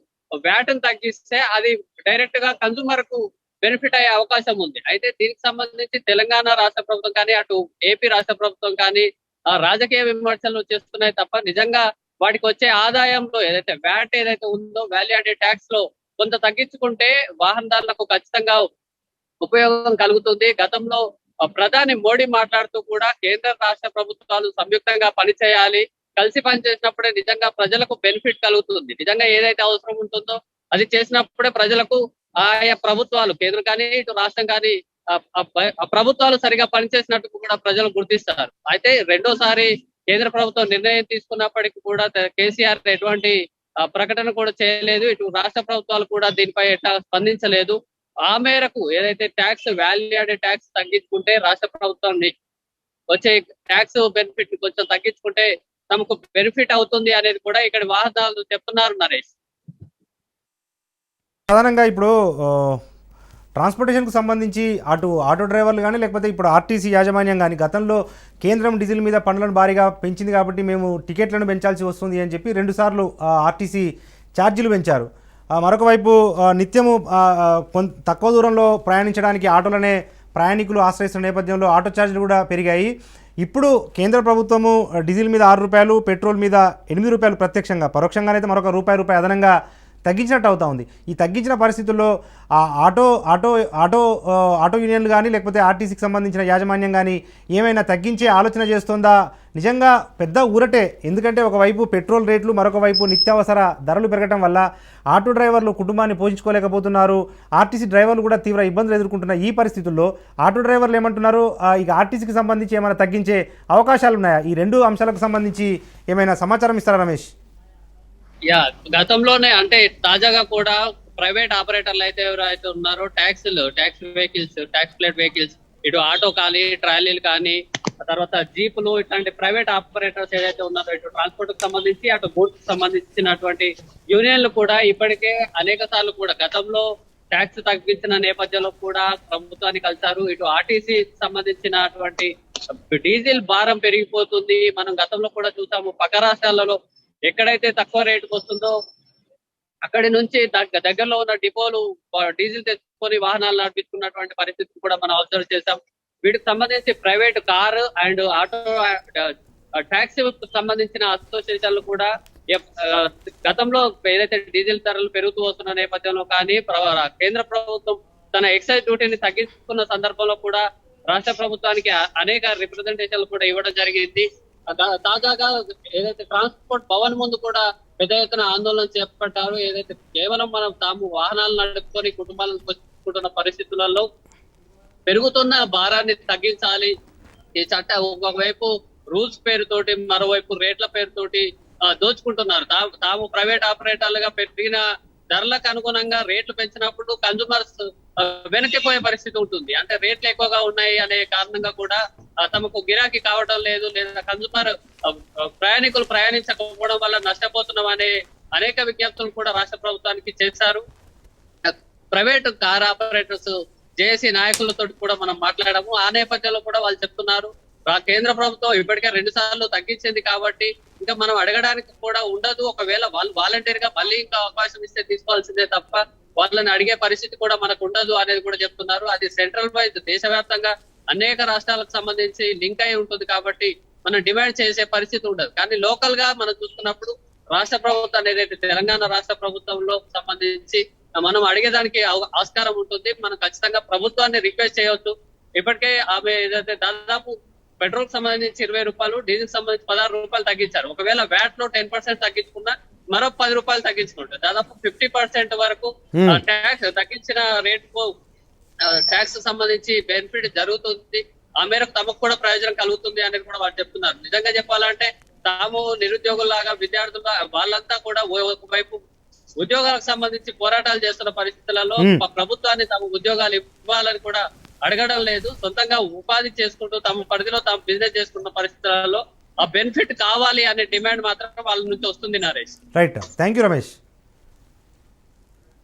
వ్యాట్ను తగ్గిస్తే అది డైరెక్ట్ గా కన్సూమర్ కు బెనిఫిట్ అయ్యే అవకాశం ఉంది. అయితే దీనికి సంబంధించి తెలంగాణ రాష్ట్ర ప్రభుత్వం కానీ అటు ఏపీ రాష్ట్ర ప్రభుత్వం కానీ రాజకీయ విమర్శలు చేస్తున్నాయి తప్ప నిజంగా వాటికి వచ్చే ఆదాయంలో ఏదైతే వ్యాట్ ఏదైతే ఉందో వాల్యూ యాడెడ్ ట్యాక్స్ లో కొంత తగ్గించుకుంటే వాహనదారులకు ఖచ్చితంగా ఉపయోగం కలుగుతుంది. గతంలో ప్రధాని మోడీ మాట్లాడుతూ కూడా కేంద్ర రాష్ట్ర ప్రభుత్వాలు సంయుక్తంగా పనిచేయాలి, కలిసి పనిచేసినప్పుడే నిజంగా ప్రజలకు బెనిఫిట్ కలుగుతుంది. నిజంగా ఏదైతే అవసరం ఉంటుందో అది చేసినప్పుడే ప్రజలకు ఆయా ప్రభుత్వాలు కేంద్రం కానీ ఇటు రాష్ట్రం కానీ ప్రభుత్వాలు సరిగా పనిచేసినట్టు కూడా ప్రజలు గుర్తిస్తారు. అయితే రెండోసారి కేంద్ర ప్రభుత్వం నిర్ణయం తీసుకున్నప్పటికీ కూడా కేసీఆర్ ఎటువంటి ప్రకటన కూడా చేయలేదు. ఇటు రాష్ట్ర ప్రభుత్వాలు కూడా దీనిపై ఎట్లా స్పందించలేదు. ఆ మేరకు ఏదైతే ట్యాక్స్ వాల్యూ యాడెడ్ ట్యాక్స్ తగ్గించుకుంటే రాష్ట్ర ప్రభుత్వాన్ని వచ్చే ట్యాక్స్ బెనిఫిట్ కొంచెం తగ్గించుకుంటే తమకు బెనిఫిట్ అవుతుంది అనేది కూడా ఇక్కడ వాహనాలు చెప్తున్నారు నరేష్. ప్రధానంగా ఇప్పుడు ట్రాన్స్పోర్టేషన్కు సంబంధించి అటు ఆటో డ్రైవర్లు కానీ లేకపోతే ఇప్పుడు ఆర్టీసీ యాజమాన్యం కానీ గతంలో కేంద్రం డీజిల్ మీద పన్నులను భారీగా పెంచింది కాబట్టి మేము టికెట్లను పెంచాల్సి వస్తుంది అని చెప్పి 2 సార్లు ఆర్టీసీ ఛార్జీలు పెంచారు. మరొక వైపు నిత్యము తక్కువ దూరంలో ప్రయాణించడానికి ఆటోలనే ప్రయాణికులు ఆశ్రయిస్తున్న నేపథ్యంలో ఆటో ఛార్జీలు కూడా పెరిగాయి. ఇప్పుడు కేంద్ర ప్రభుత్వము డీజిల్ మీద ₹6, పెట్రోల్ మీద ₹8 ప్రత్యక్షంగా, పరోక్షంగానైతే మరొక రూపాయి అదనంగా తగ్గించినట్టు అవుతా ఉంది. ఈ తగ్గించిన పరిస్థితుల్లో ఆటో యూనియన్లు కానీ లేకపోతే ఆర్టీసీకి సంబంధించిన యాజమాన్యం కానీ ఏమైనా తగ్గించే ఆలోచన చేస్తుందా? నిజంగా పెద్ద ఊరటే. ఎందుకంటే ఒకవైపు పెట్రోల్ రేట్లు, మరొక వైపు నిత్యావసర ధరలు పెరగడం వల్ల ఆటో డ్రైవర్లు కుటుంబాన్ని పోషించుకోలేకపోతున్నారు. ఆర్టీసీ డ్రైవర్లు కూడా తీవ్ర ఇబ్బందులు ఎదుర్కొంటున్న ఈ పరిస్థితుల్లో ఆటో డ్రైవర్లు ఏమంటున్నారు? ఇక ఆర్టీసీకి సంబంధించి ఏమైనా తగ్గించే అవకాశాలు ఉన్నాయా? ఈ 2 అంశాలకు సంబంధించి ఏమైనా సమాచారం ఇస్తారా రమేష్? గతంలోనే అంటే తాజాగా కూడా ప్రైవేట్ ఆపరేటర్లు అయితే ఎవరైతే ఉన్నారో tax vehicles, tax plate vehicles, ఇటు ఆటో కానీ ట్రాలీలు కానీ తర్వాత జీపులు ఇట్లాంటి ప్రైవేట్ ఆపరేటర్స్ ఏదైతే ఉన్నారో ఇటు ట్రాన్స్పోర్ట్ కి సంబంధించి అటు గూడ్స్ కి సంబంధించినటువంటి యూనియన్లు కూడా ఇప్పటికే అనేక సార్లు కూడా గతంలో ట్యాక్స్ తగ్గించిన నేపథ్యంలో కూడా ప్రభుత్వాన్ని కలిశారు. ఇటు ఆర్టీసీ సంబంధించినటువంటి డీజిల్ భారం పెరిగిపోతుంది. మనం గతంలో కూడా చూసాము, పక్క రాష్ట్రాలలో ఎక్కడైతే తక్కువ రేటుకు వస్తుందో అక్కడి నుంచి దగ్గరలో ఉన్న డిపోలు డీజిల్ తెచ్చుకొని వాహనాలు నడిపించుకున్నటువంటి పరిస్థితి కూడా మనం అబ్జర్వ్ చేశాం. వీటికి సంబంధించి private car and auto taxi సంబంధించిన అసోసియేషన్లు కూడా గతంలో ఏదైతే డీజిల్ ధరలు పెరుగుతూ వస్తున్న నేపథ్యంలో కానీ కేంద్ర ప్రభుత్వం తన ఎక్సైజ్ డ్యూటీని తగ్గించుకున్న సందర్భంలో కూడా రాష్ట్ర ప్రభుత్వానికి అనేక రిప్రజెంటేషన్లు కూడా ఇవ్వడం జరిగింది. తాజాగా ఏదైతే ట్రాన్స్పోర్ట్ భవన్ ముందు కూడా పెద్ద ఎత్తున ఆందోళన చేపట్టారు. ఏదైతే కేవలం మనం తాము వాహనాలు నడుపుకొని కుటుంబాలను పోషించుకుంటున్న పరిస్థితులలో పెరుగుతున్న భారాన్ని తగ్గించాలి. ఈ చట్టం ఒకవైపు రూల్స్ పేరుతోటి, మరోవైపు రేట్ల పేరుతోటి దోచుకుంటున్నారు. తాము ప్రైవేట్ ఆపరేటర్లుగా పెరిగిన ధరలకు అనుగుణంగా రేట్లు పెంచినప్పుడు కన్సూమర్స్ వెనక్కిపోయే పరిస్థితి ఉంటుంది. అంటే రేట్లు ఎక్కువగా ఉన్నాయి అనే కారణంగా కూడా తమకు గిరాకీ కావడం లేదు, లేదా కన్సూమర్ ప్రయాణికులు ప్రయాణించకపోవడం వల్ల నష్టపోతున్నాం అనే అనేక విజ్ఞప్తులు కూడా రాష్ట్ర ప్రభుత్వానికి చేశారు. ప్రైవేట్ కార్ ఆపరేటర్స్ జేఏసీ నాయకులతో కూడా మనం మాట్లాడాము. ఆ నేపథ్యంలో కూడా వాళ్ళు చెప్తున్నారు, కేంద్ర ప్రభుత్వం ఇప్పటికే 2 సార్లు తగ్గించింది కాబట్టి ఇంకా మనం అడగడానికి కూడా ఉండదు. ఒకవేళ వాళ్ళు వాలంటీర్ గా మళ్ళీ ఇంకా అవకాశం ఇస్తే తీసుకోవాల్సిందే తప్ప వాళ్ళని అడిగే పరిస్థితి కూడా మనకు ఉండదు అనేది కూడా చెప్తున్నారు. అది సెంట్రల్ వైజ్ దేశవ్యాప్తంగా అనేక రాష్ట్రాలకు సంబంధించి లింక్ అయి ఉంటుంది కాబట్టి మనం డిమాండ్ చేసే పరిస్థితి ఉండదు. కానీ లోకల్ గా మనం చూసుకున్నప్పుడు రాష్ట్ర ప్రభుత్వం ఏదైతే తెలంగాణ రాష్ట్ర ప్రభుత్వంలో సంబంధించి మనం అడిగేదానికి ఆస్కారం ఉంటుంది. మనం ఖచ్చితంగా ప్రభుత్వాన్ని రిక్వెస్ట్ చేయవచ్చు. ఇప్పటికే ఆమె ఏదైతే దాదాపు పెట్రోల్ సంబంధించి ₹20, డీజిల్ సంబంధించి ₹16 తగ్గించారు. ఒకవేళ వ్యాట్ లో 10% తగ్గించుకున్నా మరో ₹10 తగ్గించుకుంటారు. దాదాపు 50% వరకు ట్యాక్స్ తగ్గించిన రేటుకు ట్యాక్స్ సంబంధించి బెనిఫిట్ జరుగుతుంది. ఆ మేరకు తమకు కూడా ప్రయోజనం కలుగుతుంది అనేది కూడా వాళ్ళు చెప్తున్నారు. నిజంగా చెప్పాలంటే తాము నిరుద్యోగుల్లాగా విద్యార్థుల వాళ్ళంతా కూడా ఒకవైపు ఉద్యోగాలకు సంబంధించి పోరాటాలు చేస్తున్న పరిస్థితులలో ప్రభుత్వాన్ని తమ ఉద్యోగాలు ఇవ్వాలని కూడా అడగడం లేదు. సొంతంగా ఉపాధి చేసుకుంటూ తమ పరిధిలో తాము బిజినెస్ చేసుకున్న పరిస్థితులలో ఆ బెనిఫిట్ కావాలి అనే డిమాండ్ మాత్రం వాళ్ళ నుంచి వస్తుంది Naresh. Right, thank you Ramesh.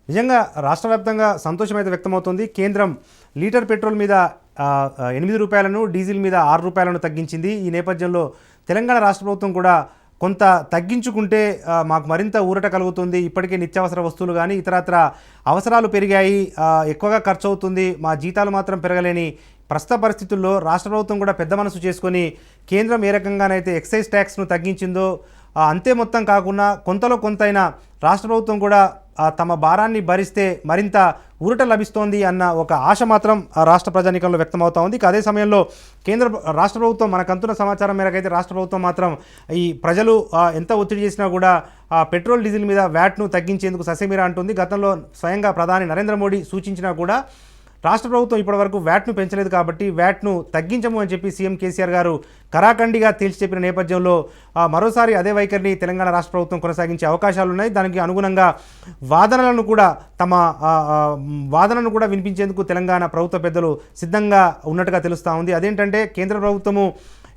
నిజంగా రాష్ట్ర వ్యాప్తంగా సంతోషం అయితే వ్యక్తమవుతుంది. కేంద్రం లీటర్ పెట్రోల్ మీద 8 రూపాయలను, డీజిల్ మీద 6 రూపాయలను తగ్గించింది. ఈ నేపథ్యంలో తెలంగాణ రాష్ట్ర ప్రభుత్వం కూడా కొంత తగ్గించుకుంటే మాకు మరింత ఊరట కలుగుతుంది. ఇప్పటికే నిత్యావసర వస్తువులు కానీ ఇతరత్ర అవసరాలు పెరిగాయి, ఎక్కువగా ఖర్చు అవుతుంది, మా జీతాలు మాత్రం పెరగలేని ప్రస్తుత పరిస్థితుల్లో రాష్ట్ర ప్రభుత్వం కూడా పెద్ద మనసు చేసుకొని కేంద్రం ఏ రకంగానైతే ఎక్సైజ్ ట్యాక్స్ను తగ్గించిందో అంతే మొత్తం కాకుండా కొంతలో కొంతైనా రాష్ట్ర ప్రభుత్వం కూడా తమ భారాన్ని భరిస్తే మరింత ఊరట లభిస్తోంది అన్న ఒక ఆశ మాత్రం రాష్ట్ర ప్రజానీకంలో వ్యక్తమవుతా ఉంది. అదే సమయంలో రాష్ట్ర ప్రభుత్వం మనకంతున్న సమాచారం మేరకైతే రాష్ట్ర ప్రభుత్వం మాత్రం ఈ ప్రజలు ఎంత ఒత్తిడి చేసినా కూడా పెట్రోల్ డీజిల్ మీద వ్యాట్ను తగ్గించేందుకు ససేమిరా అంటుంది. గతంలో స్వయంగా ప్రధాని నరేంద్ర మోడీ సూచించినా కూడా రాష్ట్ర ప్రభుత్వం ఇప్పటివరకు వ్యాట్ను పెంచలేదు కాబట్టి వ్యాట్ను తగ్గించము అని చెప్పి సీఎం కేసీఆర్ గారు కరాఖండిగా తేల్చి చెప్పిన నేపథ్యంలో మరోసారి అదే వైఖరిని తెలంగాణ రాష్ట్ర ప్రభుత్వం కొనసాగించే అవకాశాలున్నాయి. దానికి అనుగుణంగా వాదనలను కూడా వినిపించేందుకు తెలంగాణ ప్రభుత్వ పెద్దలు సిద్ధంగా ఉన్నట్టుగా తెలుస్తూ ఉంది. అదేంటంటే కేంద్ర ప్రభుత్వము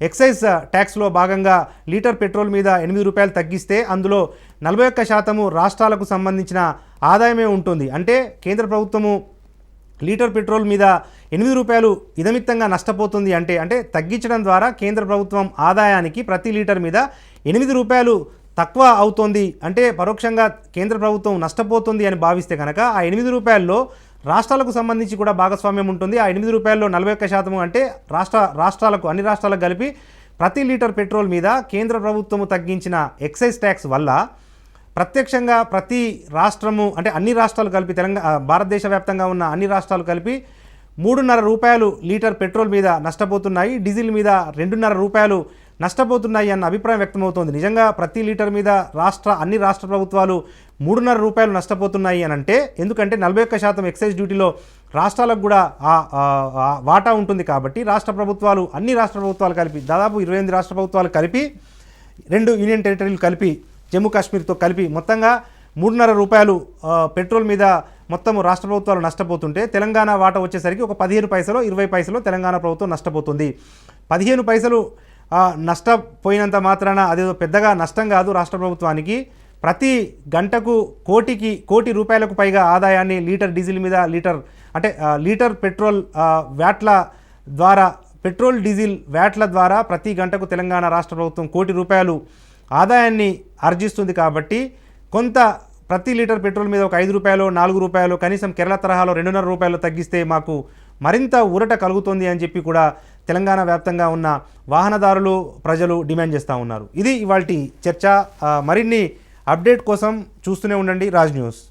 ఎక్సైజ్ ట్యాక్స్లో భాగంగా లీటర్ పెట్రోల్ మీద 8 రూపాయలు తగ్గిస్తే అందులో 41% రాష్ట్రాలకు సంబంధించిన ఆదాయమే ఉంటుంది. అంటే కేంద్ర ప్రభుత్వము లీటర్ పెట్రోల్ మీద 8 రూపాయలు ఇదమిత్తంగా నష్టపోతుంది. అంటే తగ్గించడం ద్వారా కేంద్ర ప్రభుత్వం ఆదాయానికి ప్రతి లీటర్ మీద 8 రూపాయలు తక్కువ అవుతోంది. అంటే పరోక్షంగా కేంద్ర ప్రభుత్వం నష్టపోతుంది అని భావిస్తే కనుక ఆ 8 రూపాయల్లో రాష్ట్రాలకు సంబంధించి కూడా భాగస్వామ్యం ఉంటుంది. ఆ 8 రూపాయల్లో 41% అంటే రాష్ట్రాలకు అన్ని రాష్ట్రాలకు కలిపి ప్రతి లీటర్ పెట్రోల్ మీద కేంద్ర ప్రభుత్వము తగ్గించిన ఎక్సైజ్ ట్యాక్స్ వల్ల ప్రత్యక్షంగా ప్రతి రాష్ట్రము అంటే అన్ని రాష్ట్రాలు కలిపి భారతదేశ వ్యాప్తంగా ఉన్న అన్ని రాష్ట్రాలు కలిపి 3.5 రూపాయలు లీటర్ పెట్రోల్ మీద నష్టపోతున్నాయి, డీజిల్ మీద 2.5 రూపాయలు నష్టపోతున్నాయి అన్న అభిప్రాయం వ్యక్తమవుతోంది. నిజంగా ప్రతి లీటర్ మీద అన్ని రాష్ట్ర ప్రభుత్వాలు 3.5 రూపాయలు నష్టపోతున్నాయి అని అంటే ఎందుకంటే 41% ఎక్సైజ్ డ్యూటీలో రాష్ట్రాలకు కూడా వాటా ఉంటుంది కాబట్టి అన్ని రాష్ట్ర ప్రభుత్వాలు కలిపి దాదాపు 28 రాష్ట్ర ప్రభుత్వాలు కలిపి 2 యూనియన్ టెరిటరీలు కలిపి జమ్మూ కాశ్మీర్తో కలిపి మొత్తంగా 3.5 రూపాయలు పెట్రోల్ మీద మొత్తం రాష్ట్ర ప్రభుత్వాలు నష్టపోతుంటే తెలంగాణ వాటా వచ్చేసరికి ఒక 15 పైసలు 20 పైసలు తెలంగాణ ప్రభుత్వం నష్టపోతుంది. 15 పైసలు నష్టపోయినంత మాత్రాన అదేదో పెద్దగా నష్టం కాదు రాష్ట్ర ప్రభుత్వానికి. ప్రతి గంటకు కోటి రూపాయలకు పైగా ఆదాయాన్ని లీటర్ డీజిల్ మీద లీటర్ పెట్రోల్ పెట్రోల్ డీజిల్ వ్యాట్ల ద్వారా ప్రతి గంటకు తెలంగాణ రాష్ట్ర ప్రభుత్వం ₹1 కోటి ఆదాయాన్ని ఆర్జిస్తుంది. కాబట్టి కొంత ప్రతి లీటర్ పెట్రోల్ మీద ఒక 5 రూపాయలు 4 రూపాయలు కనీసం కేరళ తరహాలో 2.5 రూపాయలు తగ్గిస్తే మాకు మరింత ఊరట కలుగుతుంది అని చెప్పి కూడా తెలంగాణ వ్యాప్తంగా ఉన్న వాహనదారులు ప్రజలు డిమాండ్ చేస్తూ ఉన్నారు. ఇది ఇవాల్టి చర్చ. మరిన్ని అప్డేట్ కోసం చూస్తూనే ఉండండి రాజ్ న్యూస్.